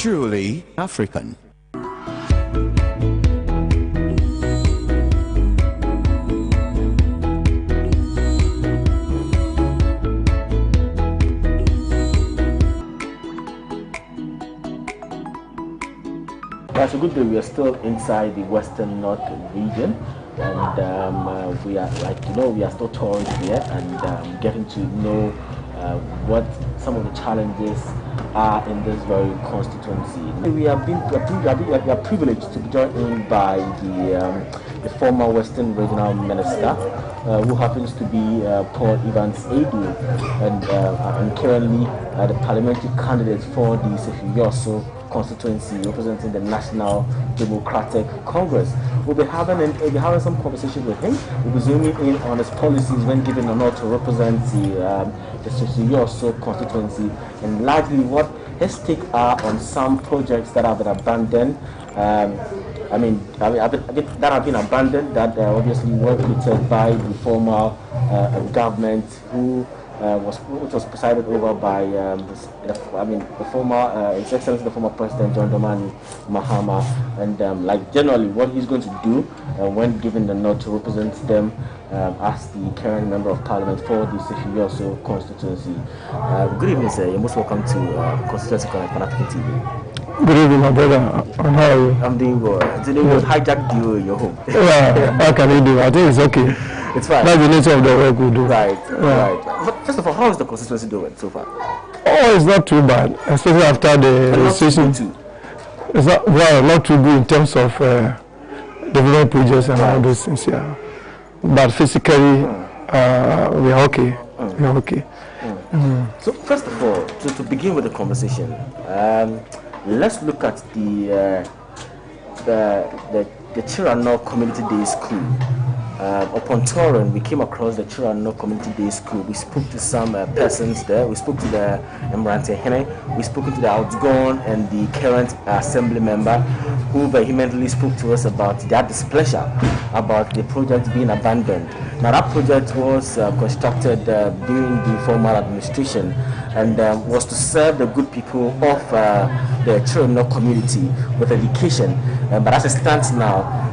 truly African. That's a good day. We are still inside the Western North region, and we are, we are still touring here and getting to know what some of the challenges are in this very constituency. We are privileged to be joined in by the former Western Regional Minister, who happens to be Paul Evans Adu, and currently the parliamentary candidate for the Sefiyoso constituency representing the National Democratic Congress. We'll be having some conversations with him. We'll be zooming in on his policies when given honor to represent the Sefiyoso constituency, and largely what his take are on some projects that have been abandoned. That have been abandoned, that obviously were created by the former government which was presided over by the former His Excellency the former President John Dramani Mahama, and generally what he's going to do when given the nod to represent them as the current member of Parliament for the Sefiyoso constituency. Good evening, sir. You're most welcome to Constituency Connect on African TV. Good evening, my brother. How are you? I'm doing well. Today we hijacked you in your home. Yeah, how can you do? I think it's okay. It's fine. That's the nature of the work we do. Right, right. But first of all, how is the constituency doing so far? Oh, it's not too bad, especially after the registration. It's not too good in terms of development projects and all those things, yeah. But physically, we are okay. We are okay. So first of all, to begin with the conversation, let's look at the Chirano Community Day School. Upon touring, we came across the Chirano Community Day School. We spoke to some persons there. We spoke to the Emrante Hene. We spoke to the outgone and the current assembly member, who vehemently spoke to us about their displeasure about the project being abandoned. Now that project was constructed during the former administration and was to serve the good people of the Chirano community with education. But as it stands now,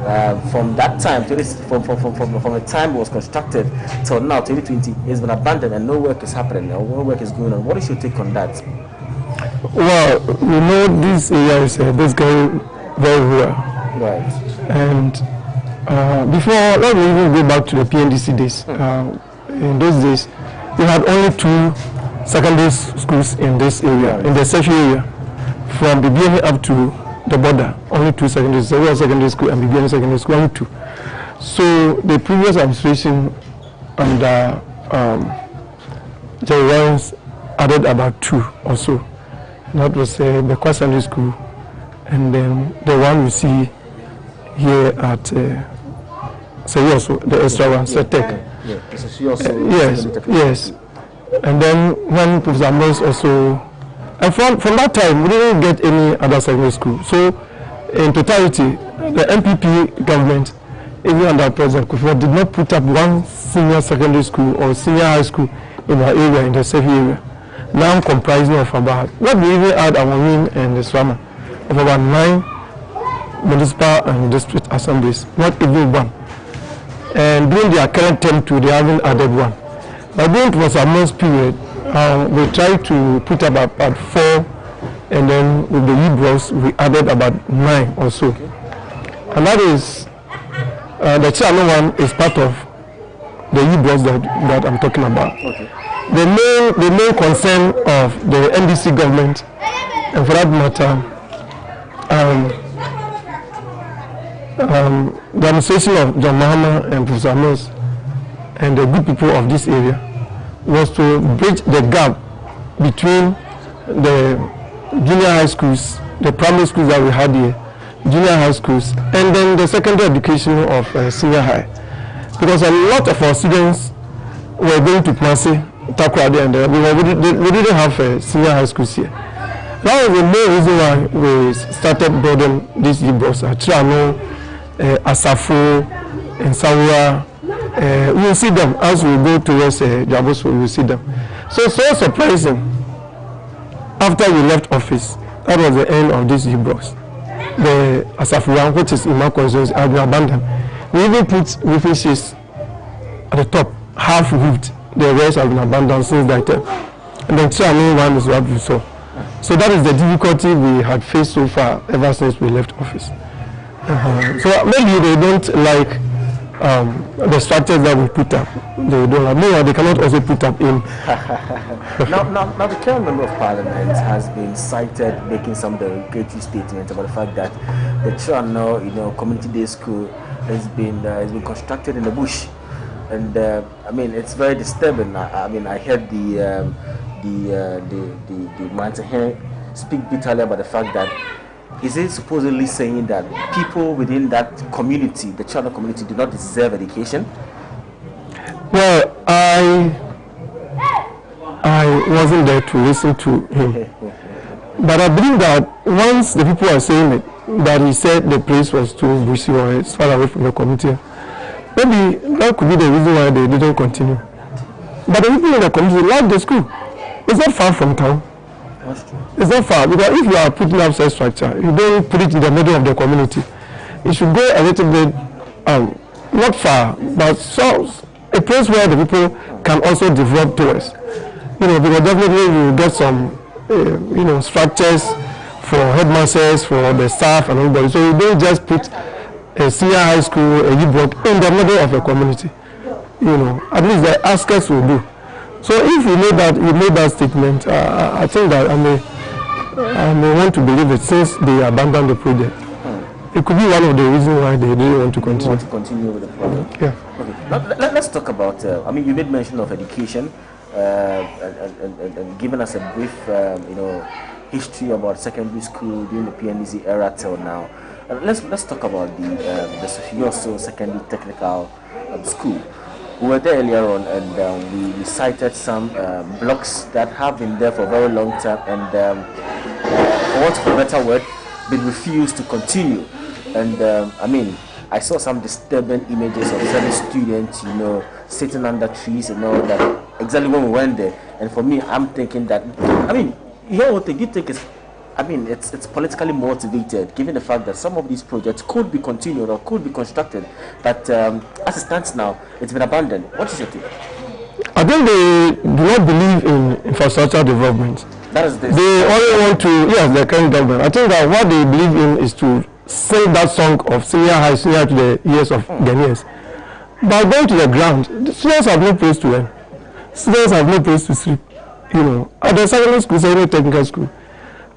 from that time, from the time it was constructed till now, 2020, it's been abandoned and no work is happening, no work is going on. What is your take on that? Well, we know this area is basically very rural. Right. And before, let me even go back to the PNDC days. In those days, we had only 2 secondary schools in this area, in the section area, from the beginning up to the border. Only 2 secondary school and beginning secondary school, only 2. So the previous administration under Jerry Lawrence added about 2 or so. That was the secondary school, and then the one we see here at Sefiyoso, the extra one, Setek. Yes. And then when Professor Amos also, and from that time we didn't get any other secondary school. So in totality, the MPP government, even under President Kufuor, did not put up one senior secondary school or senior high school in our area, in the Sefi area. Now comprising of about, what we even add Awamin and the Swama, of about 9 municipal and district assemblies, not even one. And during their current term too, they haven't added one. But during Professor Amos period, we tried to put up about 4, and then with the Hebrews, we added about 9 or so. Okay. And that is, the Chirano one is part of the Hebrews that I'm talking about. Okay. The main concern of the NDC government, and for that matter, the administration of John Mahama and Professor Amos and the good people of this area was to bridge the gap between the junior high schools, the primary schools that we had here, junior high schools, and then the secondary education of senior high. Because a lot of our students were going to Kumasi, Takoradi, and we didn't have senior high schools here. That was the main reason why we started building these Hebrews, Chirano, Asafo, and Sawura. We will see them as we go towards Jaboso, we will see them. So surprising, after we left office, that was the end of these blocks. The Asafuran, which is in my constituency, has been abandoned. We even put roofing sheets at the top, half roofed. The rest have been abandoned since that time. And then Channel one is what we saw. So that is the difficulty we had faced so far ever since we left office. So maybe they don't like the structures that we put up. They don't like. No, they cannot also put up in. now, the current member of parliament has been cited making some derogatory statements about the fact that the Channel, community day school has been constructed in the bush, and I mean it's very disturbing. I mean I heard the man here speak bitterly about the fact that is it supposedly saying that people within that community, the Channel community, do not deserve education? Well, I wasn't there to listen to him, but I believe that once the people are saying it, that he said the place was too bushy or it's far away from the community, maybe that could be the reason why they didn't continue. But the people in the community like the school. It's not far from town. That's true. It's not far, because if you are putting up such structure, you don't put it in the middle of the community. It should go a little bit, not far, but a place where the people can also develop towards. Because definitely you will get some, structures for headmasters, for the staff and everybody. So you don't just put a senior high school, a U-block in the middle of a community. At least the askers will do. So if you made that statement, I think that I may want to believe it since they abandoned the project. It could be one of the reasons why they didn't want to continue. Want to continue with the project? Yeah. Okay. Now, let's talk about. You made mention of education, and giving us a brief, history about secondary school during the PNDC era till now. Let's talk about the Yoso Secondary Technical School. We were there earlier on, and we cited some blocks that have been there for a very long time, and for want of a better word, been refused to continue. And I saw some disturbing images of certain students, sitting under trees and all that. Exactly when we went there, and for me, I'm thinking that what you think is. It's politically motivated, given the fact that some of these projects could be continued or could be constructed, but as it stands now, it's been abandoned. What is your take? I think they do not believe in infrastructure development. That is this. They only want to, yes, the current government. I think that what they believe in is to sing that song of senior high, senior to the years of Ghanaians. By going to the ground, the students have no place to learn. Students have no place to sleep. At the secondary school, secondary technical school,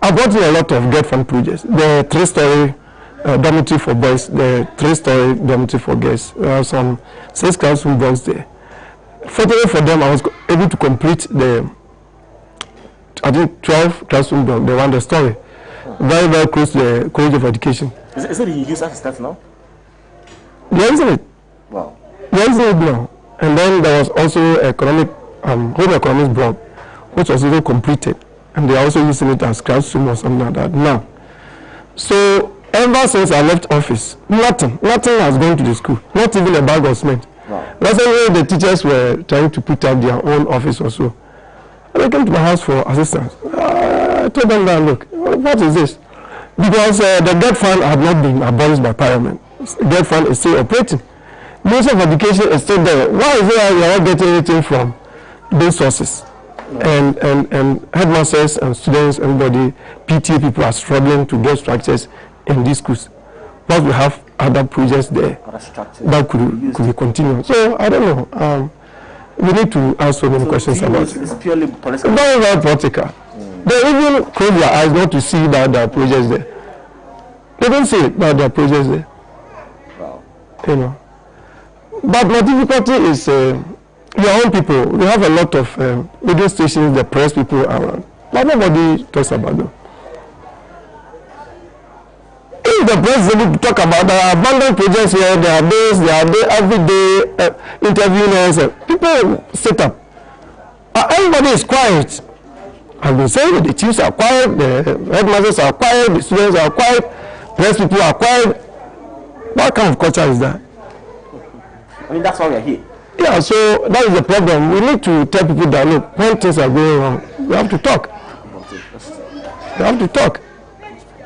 I brought in a lot of get fund projects. The 3-story dormitory for boys, the 3-story dormitory for girls. There are some 6 classroom blocks there. Fortunately for them, I was able to complete the 12 classroom block, the story. Very, very close to the College of Education. Is it in use as it stands now? There isn't it. Wow. There isn't it now. And then there was also home economics block, which was also completed. And they are also using it as classroom or something like that now. So ever since I left office, nothing has gone to the school, not even a bag of cement. Wow. That's why the teachers were trying to put up their own office or so. And they came to my house for assistance. I told them that, look, what is this? Because the debt fund had not been abolished by Parliament. The debt fund is still operating. Ministry of Education is still there. Why is it that we are not getting anything from those sources? And headmasters and students, everybody, PTA people are struggling to get structures in these schools. But we have other projects there that could be continued. So I don't know. We need to ask so many questions about it. It's purely political. Very, very political. They even close their eyes not to see that there are projects there. They don't see that there are projects there. Wow. But my difficulty is your own people. We have a lot of radio stations, the press people around, but nobody talks about them. If the press is able to talk about the abandoned projects here, there are days, every day interviewing us, people sit up. Everybody is quiet. I've been saying the chiefs are quiet, the headmasters are quiet, the students are quiet, press people are quiet. What kind of culture is that? That's why we are here. Yeah, so that is the problem. We need to tell people that, look, when things are going wrong, we have to talk. We have to talk.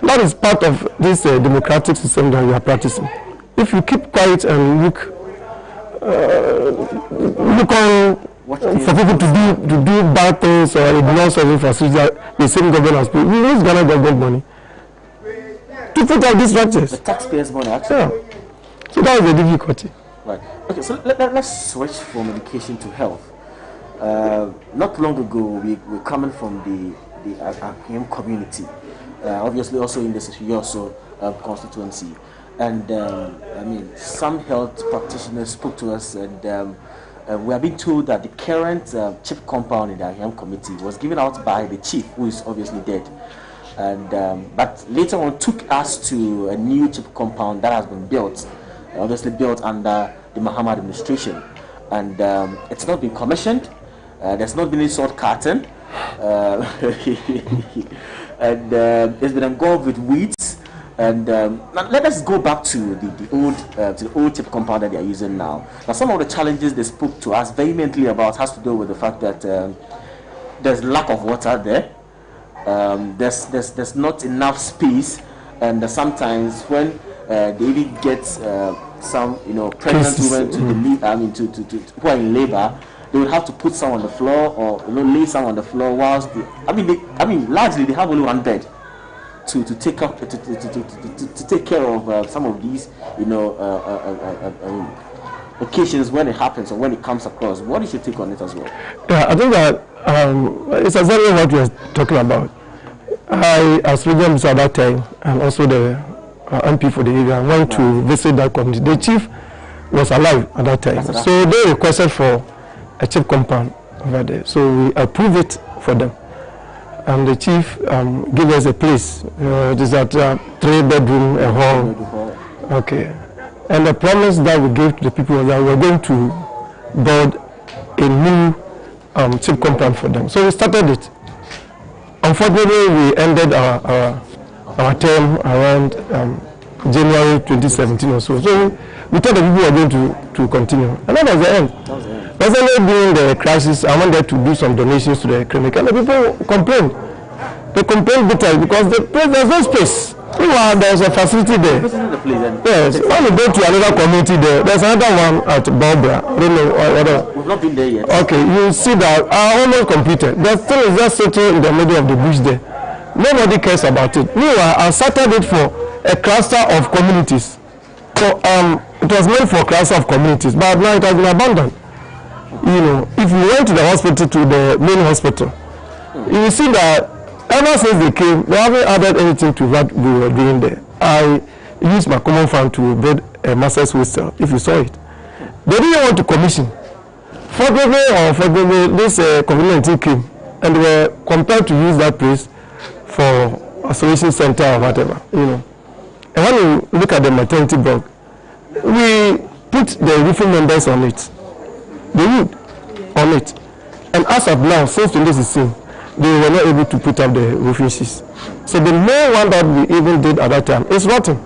That is part of this democratic system that we are practicing. If you keep quiet and look on for people to do bad things or ignore certain facilities that the same government has put, we use Ghana government money to put out these structures. The taxpayers' money, actually. Yeah. So that is the difficulty. Right. Okay, so let's switch from education to health. Not long ago, we were coming from the Ahiam community, obviously also in this also constituency. And I mean, some health practitioners spoke to us, and we have been told that the current chief compound in the Ahiam committee was given out by the chief, who is obviously dead. And but later on took us to a new chief compound that has been built, obviously built under the Mahama administration, and it's not been commissioned. There's not been any salt curtain, and it's been engulfed with weeds. And now let us go back to the old chief compound that they are using now. Now, some of the challenges they spoke to us vehemently about has to do with the fact that there's lack of water there. There's not enough space, and sometimes when they even get some pregnant women to who are in labor, they would have to put some on the floor or lay some on the floor whilst largely they have only one bed to take care of some of these occasions when it happens or when it comes across. What is your take on it as well? Yeah, I think that it's exactly what we are talking about. I, as Williams at that time, and also the MP for the area, went to visit that community. The chief was alive at that time, so they requested for a chief compound over there. So we approved it for them, and the chief gave us a place. It is at 3-bedroom, a hall. Okay, and the promise that we gave to the people was that we were going to build a new chief compound for them. So we started it. Unfortunately, we ended our term around January 2017 or so. So we thought the people were going to continue. And that was the end. But then during the crisis, I wanted to do some donations to the clinic, and the people complained. They complained bitterly because there's no space. There's a facility there. Yes, when you go to another community there's another one at Barbara. We've not been there yet. Okay, you see that are almost completed. The still is just sitting in the middle of the bush there. Nobody cares about it. Meanwhile, I started it for a cluster of communities. So it was meant for a cluster of communities, but now it has been abandoned. If you went to the hospital, to the main hospital, you will see that ever since they came, they haven't added anything to what we were doing there. I used my common fund to build a master's hostel, if you saw it. They didn't want to commission. Fortunately, this COVID-19 came, and they were compelled to use that place for isolation center or whatever, And when you look at the maternity block, we put the roofing members on it, the wood on it. And as of now, since 2016, they were not able to put up the roofing sheets. So the main one that we even did at that time is rotten.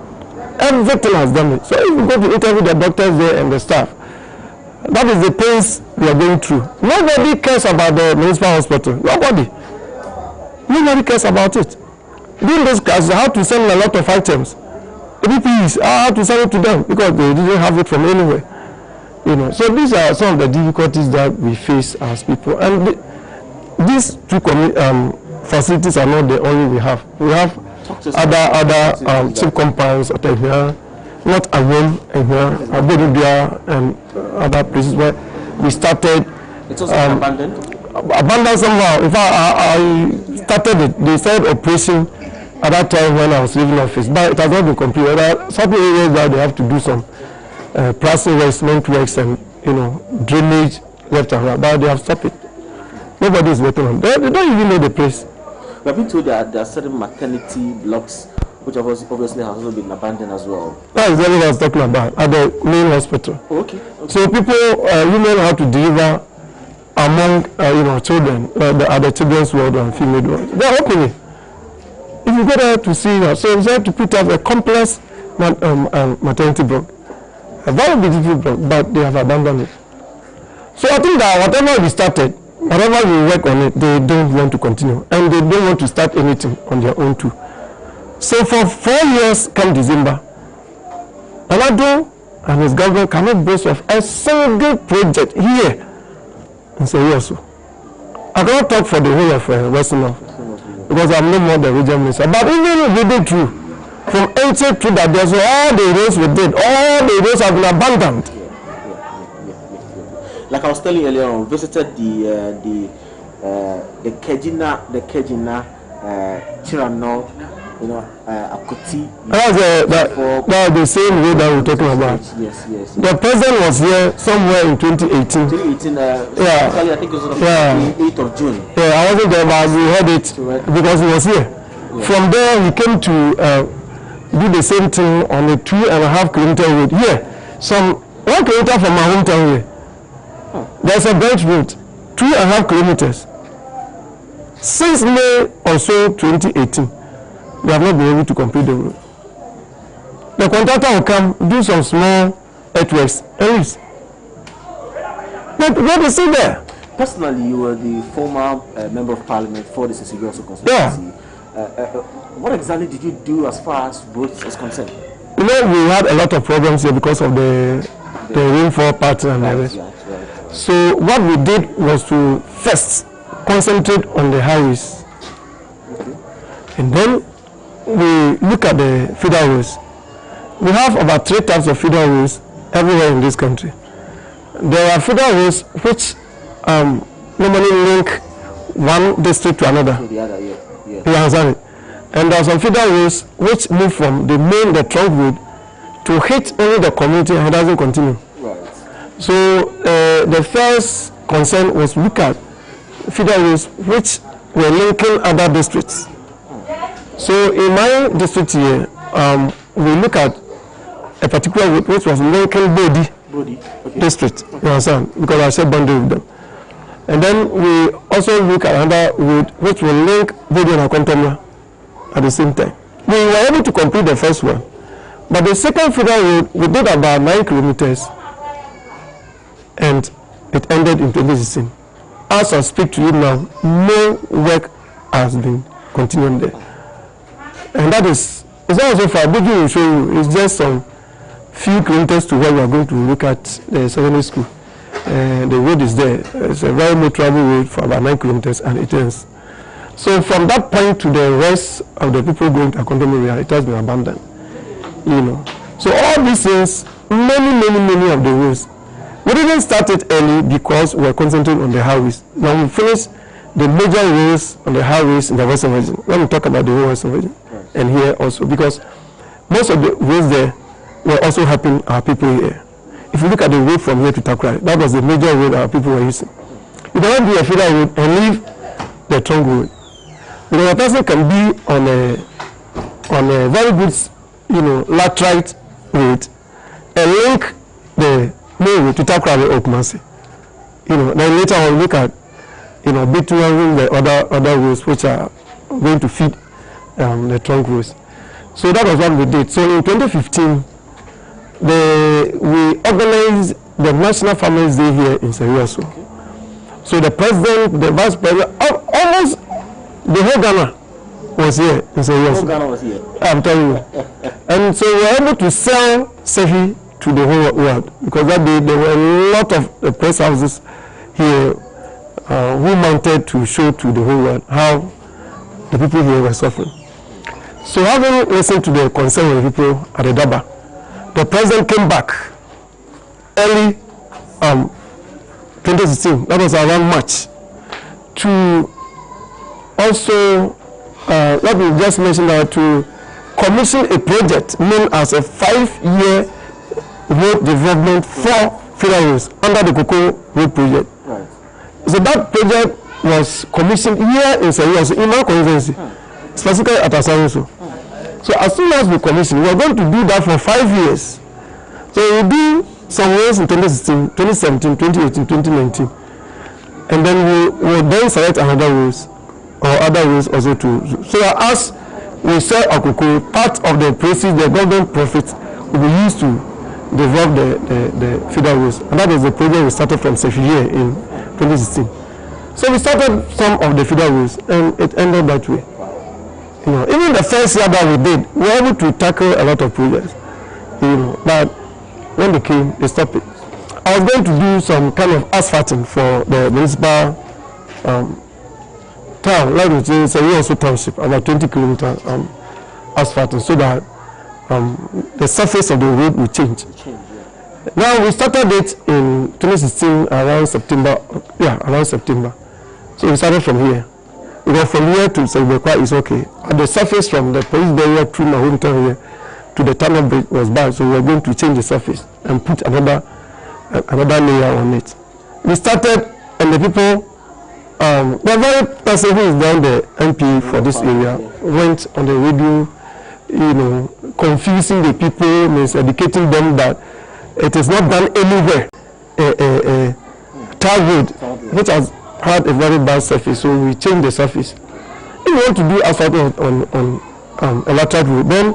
Everything has done it. So if you go to interview the doctors there and the staff, that is the pains we are going through. Nobody cares about the municipal hospital. Nobody cares about it. During this crisis, I had to send a lot of items. The BPs, I had to send it to them because they didn't have it from anywhere. So these are some of the difficulties that we face as people. And these two facilities are not the only we have. We have other chief compounds at here, not Awom, Abududia, and other places where we started. It's also abandoned? Abandoned somehow. In fact, I started it. They started operation at that time when I was leaving office, but it has not been completed. There are certain areas that they have to do some plastic cement works and drainage left and right, but they have stopped it. Nobody is working on it. They don't even know the place. We have been told that there are certain maternity blocks which obviously has also been abandoned as well. That is what I was talking about at the main hospital. Okay. So people, women have to deliver among children, at the children's ward and female ward. They are opening. If you go there to see her, so they have to put up a complex maternity block, a very beautiful block, but they have abandoned it. So I think that whatever we started, whatever we work on it, they don't want to continue, and they don't want to start anything on their own too. So for 4 years, come December, Alado and his government cannot boast of a single project here in Serioso. I cannot talk for the whole of Western North because I'm no more the regional minister. But even we did through, from 80 to that, there's all the roads we did, all the roads have been abandoned. Like I was telling you earlier on, visited the Kejina, Chirano, Akoti. That's the same road that we're talking about. Yes. The president was here somewhere in 2018. 2018, I think it was on the 8th of June. Yeah, I wasn't there, but we heard it because he was here. Yeah. From there, he came to do the same thing on a 2.5 kilometer road. Here, 1 kilometer from my hometown here. There's a branch road, 2.5 kilometers. Since May or so 2018, we have not been able to complete the road. The contractor will come, do some small earthworks, and leaves. But what is it there? Personally, you were the former member of parliament for the Sissigioso constituency. What exactly did you do as far as roads is concerned? We had a lot of problems here because of the rainfall pattern and everything. Right. So what we did was to first concentrate on the highways. Okay. And then we look at the feeder roads. We have about 3 types of feeder roads everywhere in this country. There are feeder roads which normally link one district to another. To the other, yeah. You understand it? And there are some feeder roads which move from the trunk road to hit only the community and it doesn't continue. Right. So the first concern was look at feeder roads which were linking other districts. So in my district here, we look at a particular road which was linking Bodi Okay. district. You understand? Because I said boundary with them. And then we also look at another road which will link Bodi and Akontomia at the same time. We were able to complete the first one. But the second feeder road, we did about 9 kilometers and it ended in 2016. As I speak to you now, no work has been continuing there. And that is, it's not so far, Bodi will show you, it's just some few kilometers to where we are going to look at the secondary school. The road is there. It's a very motorable road for about 9 kilometers and it ends. So from that point to the rest of the people going to Akontomia, it has been abandoned. So all these things, many of the roads, we didn't start it early because we were concentrating on the highways. Now we finished the major roads on the highways in the Western region. When we talk about the whole Western region, and here also, because most of the roads there were also helping our people here. If you look at the road from here to Takrady, that was the major road our people were using. You cannot do a feeder road and leave the trunk road. Because a person can be on a very good, laterite road and link the main road to Takrady or Kumasi. Then later on look at, between the other roads which are going to feed the trunk roads. So that was what we did. So in 2015, we organized the National Farmers Day here in Serioso. Okay. So the president, the vice president, almost the whole Ghana was here in Serioso. The whole Ghana was here. I'm telling you. And so we were able to sell Sefi to the whole world because that day there were a lot of the press houses here who wanted to show to the whole world how the people here were suffering. So having listened to the concern of the people at the Daba, the president came back early 2016, that was around March, to also, let me just mention that, to commission a project known as a 5-year road development for feeder roads under the Cocoa Road project. Right. So that project was commissioned here in Serioso, in our constituency, specifically at Asaroso. So as soon as we commission, we are going to do that for 5 years. So we do some roads in 2016, 2017, 2018, 2019. And then we will then select another roads or other roads also to. So as we sell Akoko, part of the proceeds, the government profits will be used to develop the feeder roads. And that was the project we started from Sefiye in 2016. So we started some of the feeder roads and it ended that way. You know, even the first year that we did, we were able to tackle a lot of projects. You know, but when they came, they stopped it. I was going to do some kind of asphalting for the municipal town, like we say, we also township, about 20 kilometer asphalting, so that the surface of the road will change. Now we started it in 2016 around September. Yeah, around September. So we started from here. We go from here to Sebekwa is okay. And the surface from the police barrier through my hometown here to the tunnel bridge was bad, so we were going to change the surface and put another layer on it. We started, and the people, the very person who is down the MP for this area went on the radio, you know, confusing the people, educating them that it is not done anywhere. Tar road, which has had a very bad surface, so we changed the surface. If you want to do asphalt on a lateral road, then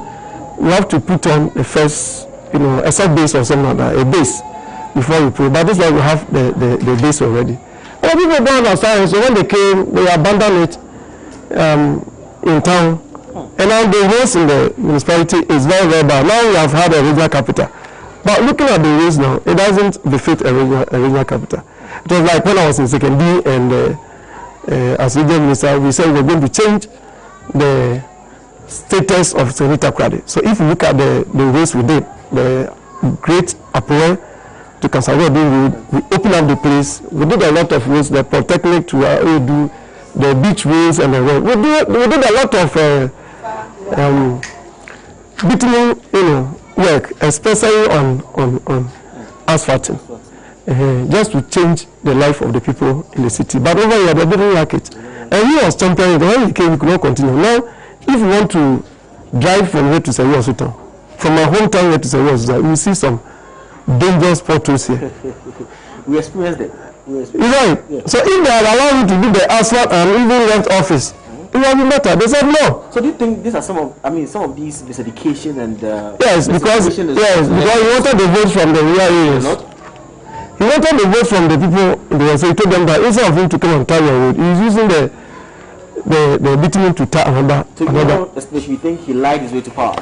we have to put on the first, you know, a sub base or something like that, a base before we put. But this way we have the base already. And people don't understand, so when they came, they abandoned it in town. And now the roads in the municipality is very, very bad. Now we have had a regional capital. But looking at the roads now, it doesn't befit a regional capital. It was like when I was in second D and as regional minister, we said we're going to change the status of Senator Krade. So if you look at the roads we did, the Great Apple to Kasawa Road, we opened up the place. We did a lot of roads, the Polytechnic to do the beach roads and the road. We did a lot of bitumen, you know, work, especially on asphalting, just to change the life of the people in the city. But over here, they didn't like it. And he was championing it. When he came, we could not continue. Now, if you want to drive from here to Sewu Hospital, from my hometown here to Sewu Hospital, you see some dangerous potholes here. We experienced it. Right. Yeah. So if they had allowed you to do the asphalt and even rent office, it would be better. They said no. So do you think these are some of these miseducation and yes, because he wanted the votes from the rural areas. He wanted the votes from the people. So he told them that instead of him to come and tar your road, he's using the bitumen to tar another. So especially you think he lied his way to power?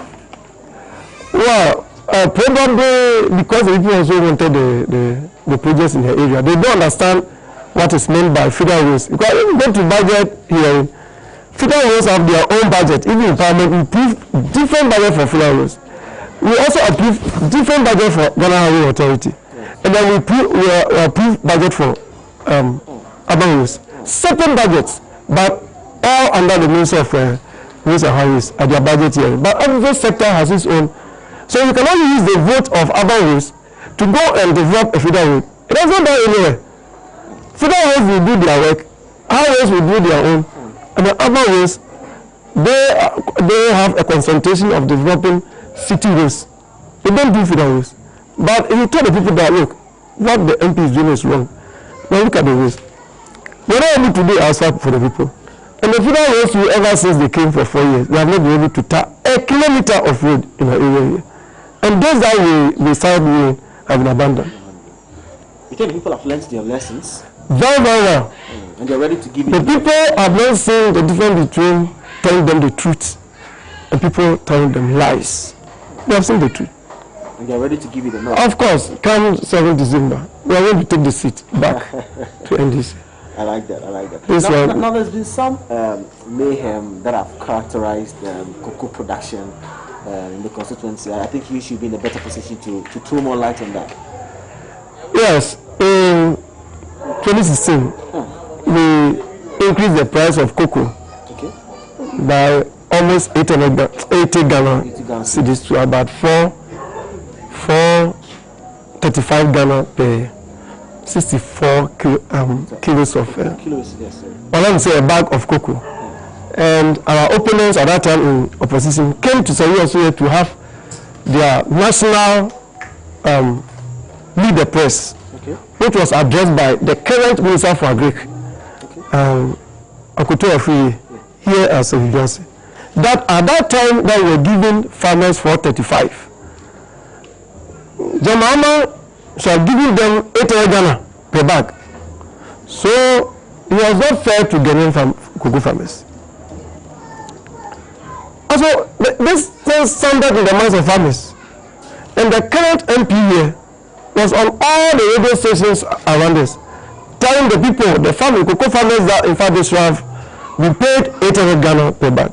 Well, probably because the people also wanted the projects in the area. They don't understand what is meant by federal roads. Because if you go to budget hearing, federal roads have their own budget. Even in Parliament, we approve different budget for federal roads. We also approve different budget for Ghana Highway Authority. And then we approve budget for urban roads. Separate budgets, but all under the Ministry of Roads and Highways at their budget hearing. But every sector has its own. So you cannot use the vote of urban roads to go and develop a federal road. It doesn't go anywhere. Federal roads will do their work, highways will do their own, and the urban roads, they have a concentration of developing city roads. They don't do federal roads. But if you tell the people that, look, what the MP is doing is wrong, now look at the roads. They're not able to do asphalt for the people. And the federal roads, ever since they came for 4 years, they have not been able to tar a kilometer of road in our area here. And those that we started have been abandoned. You think people have learned their lessons? Very, very well. And they're ready to give it. The people have not seen the difference between telling them the truth and people telling them lies. They have seen the truth. And they're ready to give it enough. Of course, come 7th December, we are going to take the seat back to NDC. I like that. Now there's been some mayhem that have characterized cocoa production in the constituency. I think you should be in a better position to throw more light on that. Yes, in 2016, we increased the price of cocoa by almost 80 Ghana cedis to about 435 Ghana per 64 kilos of kilos, yes, sir. Well, let me say a bag of cocoa. And our opponents at that time in opposition came to Sewu also to have their national lead the press, which was addressed by the current Minister for Agric, Akoto Afri, here at Sewu Johnson. That at that time they were giving farmers 435. Jamama shall give them 8 Ghana per bag. So it was not fair to Ghanaian cocoa farmers. Also, this thing sounded in the minds of farmers. And the current MP here was on all the radio stations around us, telling the people, the farmers, cocoa farmers, that in fact they should have been paid 800 Ghana per bag.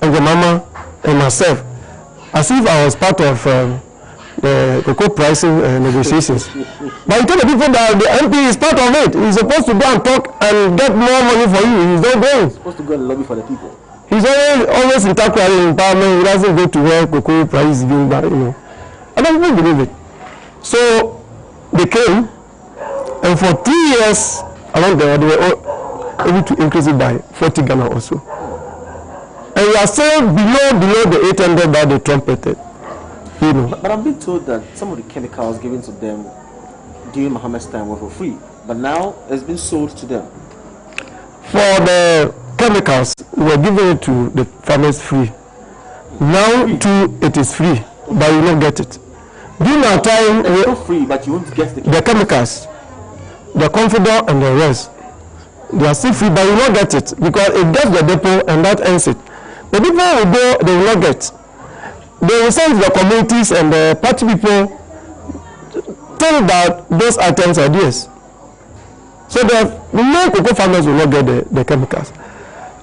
And the mama and myself, as if I was part of the cocoa pricing negotiations. But you tell the people that the MP is part of it. He's supposed to go and talk and get more money for you. He's not going. He's supposed to go and lobby for the people. He's always in Takwari in Parliament. He doesn't go to where cocoa price is being bad, you know. I don't even believe it. So they came, and for 3 years around there, they were able to increase it by 40 Ghana or so. And we are still below the 800 that they trumpeted. You know. But I'm being told that some of the chemicals given to them during Mohammed's time were for free, but now it's been sold to them. For the chemicals, we were giving it to the farmers free. Now too, it is free, but you will not get it. During our time, it's not free, but you won't get the chemicals, the confidor and the rest. They are still free, but you will not get it because it gets the depot and that ends it. The people will go, they will not get. They will send the communities and the party people think that those items are theirs. So the main cocoa farmers will not get the chemicals.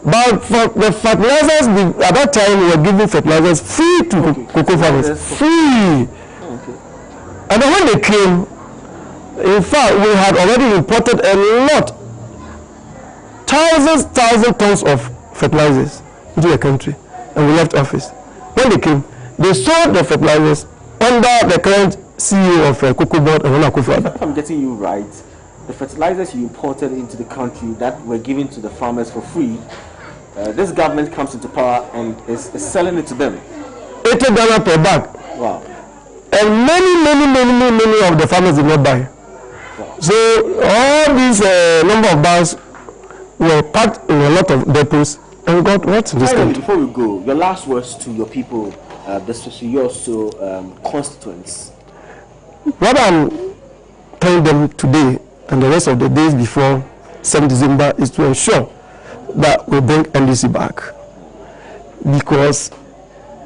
But for the fertilizers, at that time we were giving fertilizers free to cocoa farmers. Free. And then when they came, in fact, we had already imported a lot, thousands tons of fertilizers into the country, and we left office. When they came, they sold the fertilizers under the current CEO of Cocoa Board and Akufo-Addo. If I'm getting you right, the fertilizers you imported into the country that were given to the farmers for free, this government comes into power and is selling it to them. 80 Ghana per bag. Wow. And many of the farmers did not buy. Wow. So all these number of bags were packed in a lot of depots and we got what? Finally, before we go, your last words to your people, especially yours, constituents. What I'm telling them today and the rest of the days before 7 December is to ensure that we bring NDC back, because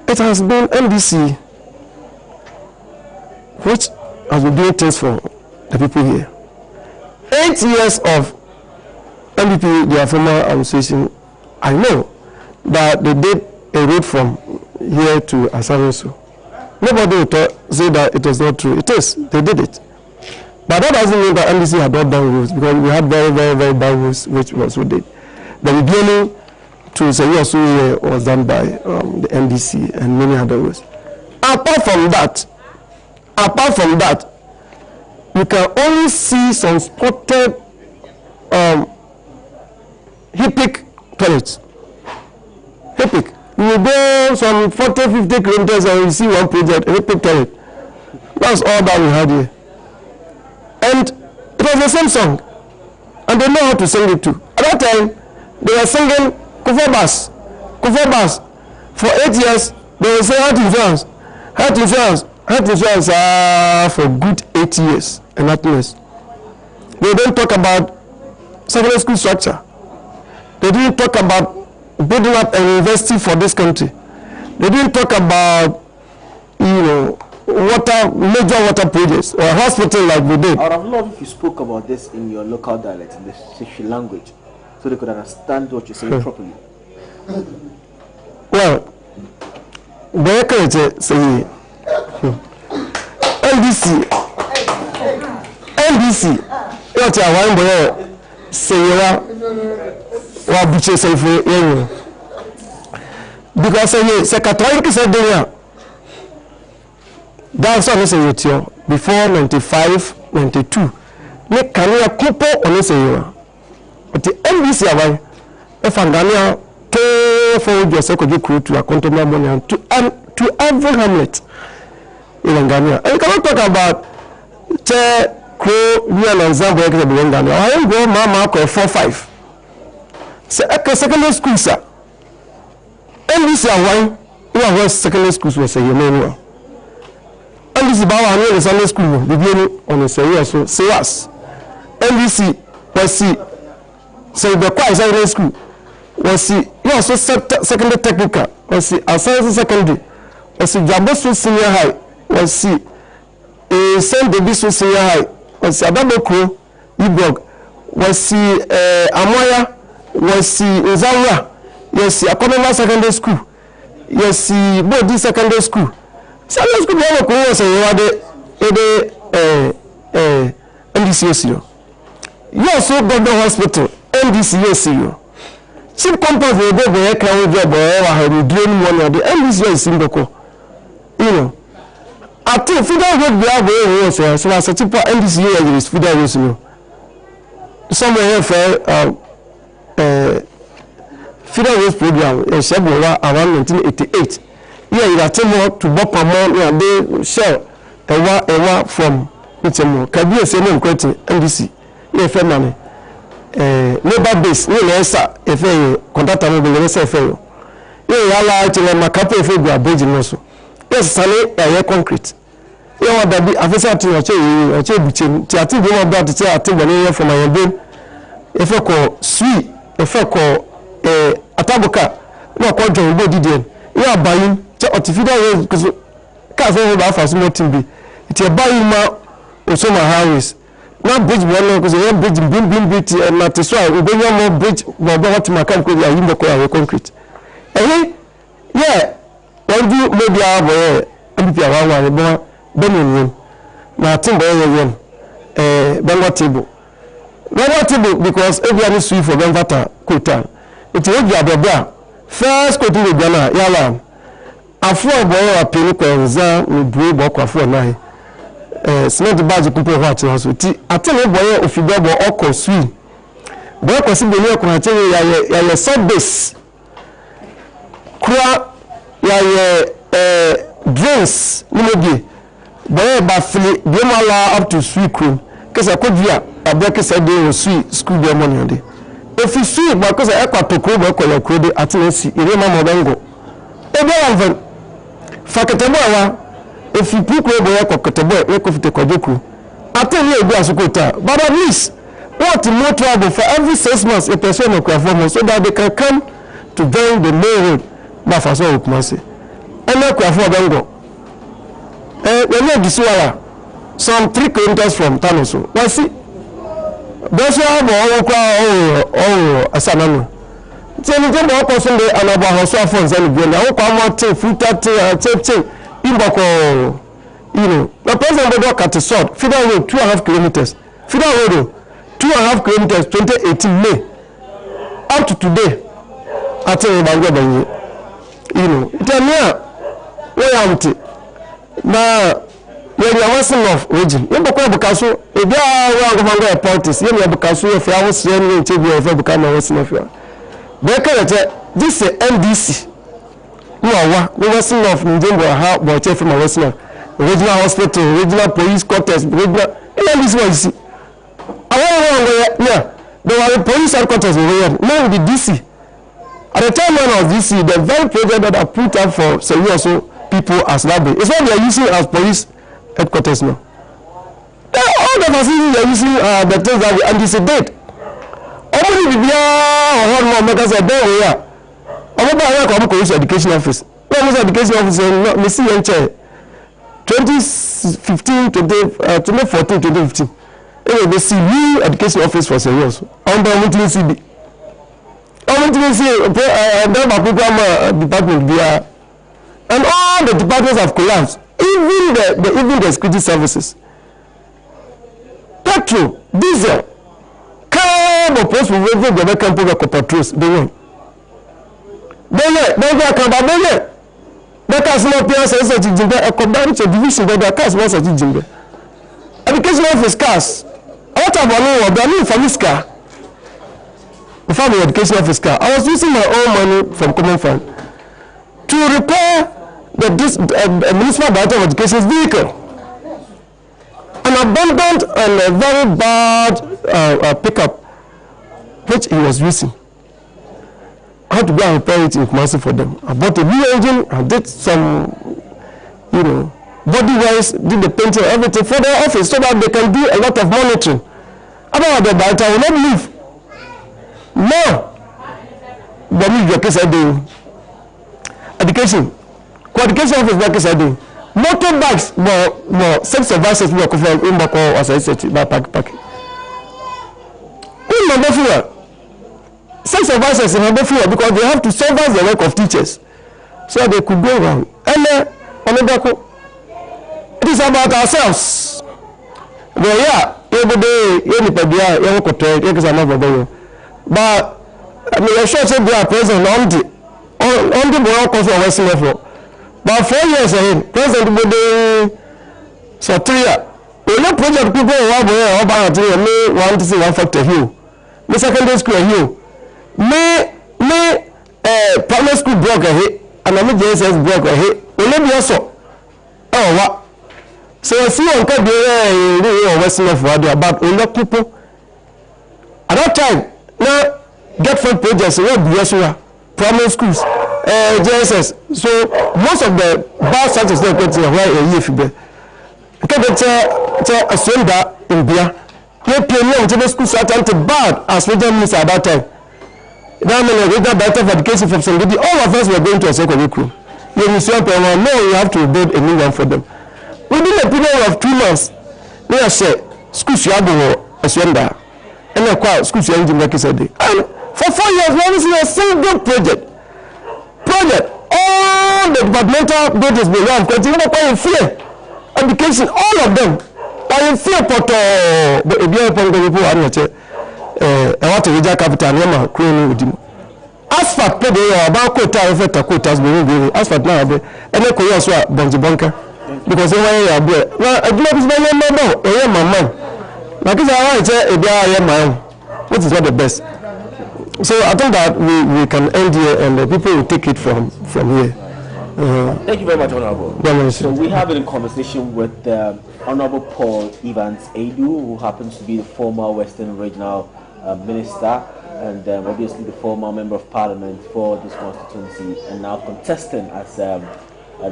it has been NDC which has been doing things for the people here. 8 years of NDP, their former administration, I know that they did a road from here to Asaroso. Nobody will say that it was not true. It is. They did it. But that doesn't mean that NDC had not done roads, because we had very bad roads which we also did. The beginning to Seyosu was done by the NDC and many other roads. Apart from that, you can only see some spotted HIPIC toilets. HIPIC. You will go some 40-50 kilometers and you see one project, a HIPIC toilet. That's all that we had here. And it was the same song. And they know how to sing it too. At that time, they were singing Kufo Bass. For 8 years, they were saying health insurance for good 8 years and not less. They don't talk about secondary school structure. They didn't talk about building up an university for this country. They didn't talk about, major water projects or a hospital like we did. I would have loved if you spoke about this in your local dialect, in the Shishi language, so they could understand what you're saying properly. Well, NDC, what I want to say, because Secretary said that's what I say before 95, 92. Make Kenya couple on say but the NDC away if Angania to for your second crew to a container money to every hamlet in Angania. And you cannot talk about crew real and Zambia in Angania. I go mama 4-5. Secondary school, sir. NDC away who are secondary schools was a manual. NDC Bawa near the Sunday school, beginning on the Seyosu, say us. NDC was see, say the choir secondary school, was see, you also secondary technical, was see Asansi Secondary, was see Jabosu Senior High, was see Saint Davidson Senior High, was see Adabokro, Ibog, was see Amoya, was see Nzaura, yes see Akonoma Secondary School, yes see Bodi Secondary School. Secondary School was NDCOC. You also Government Hospital, NDCOC. Chief compound will go where can job or drain money the NDC is Singapore. You know. I think federal road we have where was so as a type of NDC is federal roads. Somewhere here for federal roads program in Shebura around 1988. Yeah, you are telling to Bob Amon and they share a from Mitchell. Can be a same quality NDC. Yeah, fair money. Labor base ni lesa efe contractor mo bele lesa efe yo ala ti le makapo efe gba bridge no so yes sale aye concrete ye wa da bi afisa ti o che buche ti ati bi mo ba ti ati gbe ni from ayebe efe ko sui efe ko atabuka no ko jo gbo didien ye abayin ti artificial way ka so ba fa so mo tin bi ti abayin ma o so ma highways na bridge one because one bridge bim na so we go more bridge but what makam ko ya yimbo ko ya concrete yeah when do maybe abo mp awa bo benin na timbo yen bengo table because everyone is sweet for benvata quota it will be abeba first quota we gana yala afu abo apeli ko nza ni bro bo kwa afu na cement badge kupo hwa ti hoso ti atele boye ofigbo oko sui boye ko si bele ko atele ya sub base kura ya drains nimobi boye ba fili bi mala up to sui crew kesa kodua abia kesa de sui school be money ande efi sui ba kesa ekwato crew bo ko ya crew de atele si ire ma modango ebe alvan faketemo wa if you pick where boy kokotebo we kofite kojoku ateli egu asukota but at least what more trouble for every 6 months a person will perform so that they can come to join the main road ba fa so okumase ene kwafo bengo we know this wala some 3 kilometers from Tanoso we see those are all kwa asananu tell them what person dey anaba hoso afon zani bi na wo kwa mo te futa te Imboko, you know, the president of the cut is short. Federal road 2.5 kilometers. Federal road 2.5 kilometers. 2018 May. Up to today, I tell you about you know, tell me where am I? Now, when you are western of region, you become a castle. If you are a politics, you are a castle. If you are western, you will become a western of you. This is NDC. We western of Njimbo ha bo che from western regional hospital, regional police quarters, regional this one you see. Yeah, there were police headquarters over here. Now the DC. At the time when I was DC, the very project that I put up for some years so people as library. It's what they are using as police headquarters now. All the facilities they are using the things that we anticipate. Only the more makers are there here. I'm about to education office. Education office, me see in 2015 to 2014, 2015. They see new education office for serious. I'm going to CB. I'm going to see program department there, and all the departments have collapsed. Even the security services, petrol, diesel, car, post will wait the camp of patrols. They won't. Bẹ́ẹ̀ kan bá bẹ́ẹ̀ bẹ́ẹ̀ sí lọ pé ọ̀sẹ̀ ẹ̀sẹ̀ ti jìnbẹ́ ẹ̀kọ́ bá ń ṣe division bẹ́ẹ̀ káàsì wọ́n ṣe ti jìnbẹ́ education office cars what about me wọ̀ bẹ́ẹ̀ ní ìfọ̀mí car before my education office car I was using my own money from common fund to repair the municipal director of education's vehicle, an abandoned and a very bad pickup which he was using. I had to go and repair it in Kumasi for them. I bought a new engine, I did some, you know, body wise, did the painting, everything for their office so that they can do a lot of monitoring. About the director will not leave. No. But me, your case, I do. education. Education office work is doing. Motorbikes, more sex advisors work for Umbako as I said, by pack. In Mabofua, sex advisors in Mabofua because they have to supervise the work of teachers, so they could go around. And it is about ourselves. Every day, anybody, young control, but I mean, I'm sure they are present on the world of Western level. But 4 years ahead, President Bode Satria, we no project people who are about me want to see one factor here. The secondary school here. Me primary school block ahead, and I'm JSS block ahead. We no be also. Oh, what? So I see on card the Western level, but we no people. At that time, now get for projects, we be primary schools. JSS. So most of the bar centers they get where a year figure. Get a soldier in Bia. They pay no to the school started to bad as regional minister at that time. Now we got better for education from somebody. All of us were going to a secondary school. You no, you have to build a new one for them. Within a period of 2 months, we are say schools you have a surrender. And a schools you have to and for 4 years, we haven't seen a single project. All the departmental buildings belong continue to in fear. Education, all of them are in fear. But if you are people I want to reject capital, I'm going with you. Asphalt, about quotas, asphalt now, and then Korea, Bonzi Bunker, because they were there. Well, I do not know, I am my man. Like I say, I am my own. What is not the best? So I think that we can end here and the people will take it from here. Thank you very much, Honorable. So we have been in conversation with Honorable Paul Evans Edu, who happens to be the former Western Regional Minister and obviously the former Member of Parliament for this constituency, and now contesting as the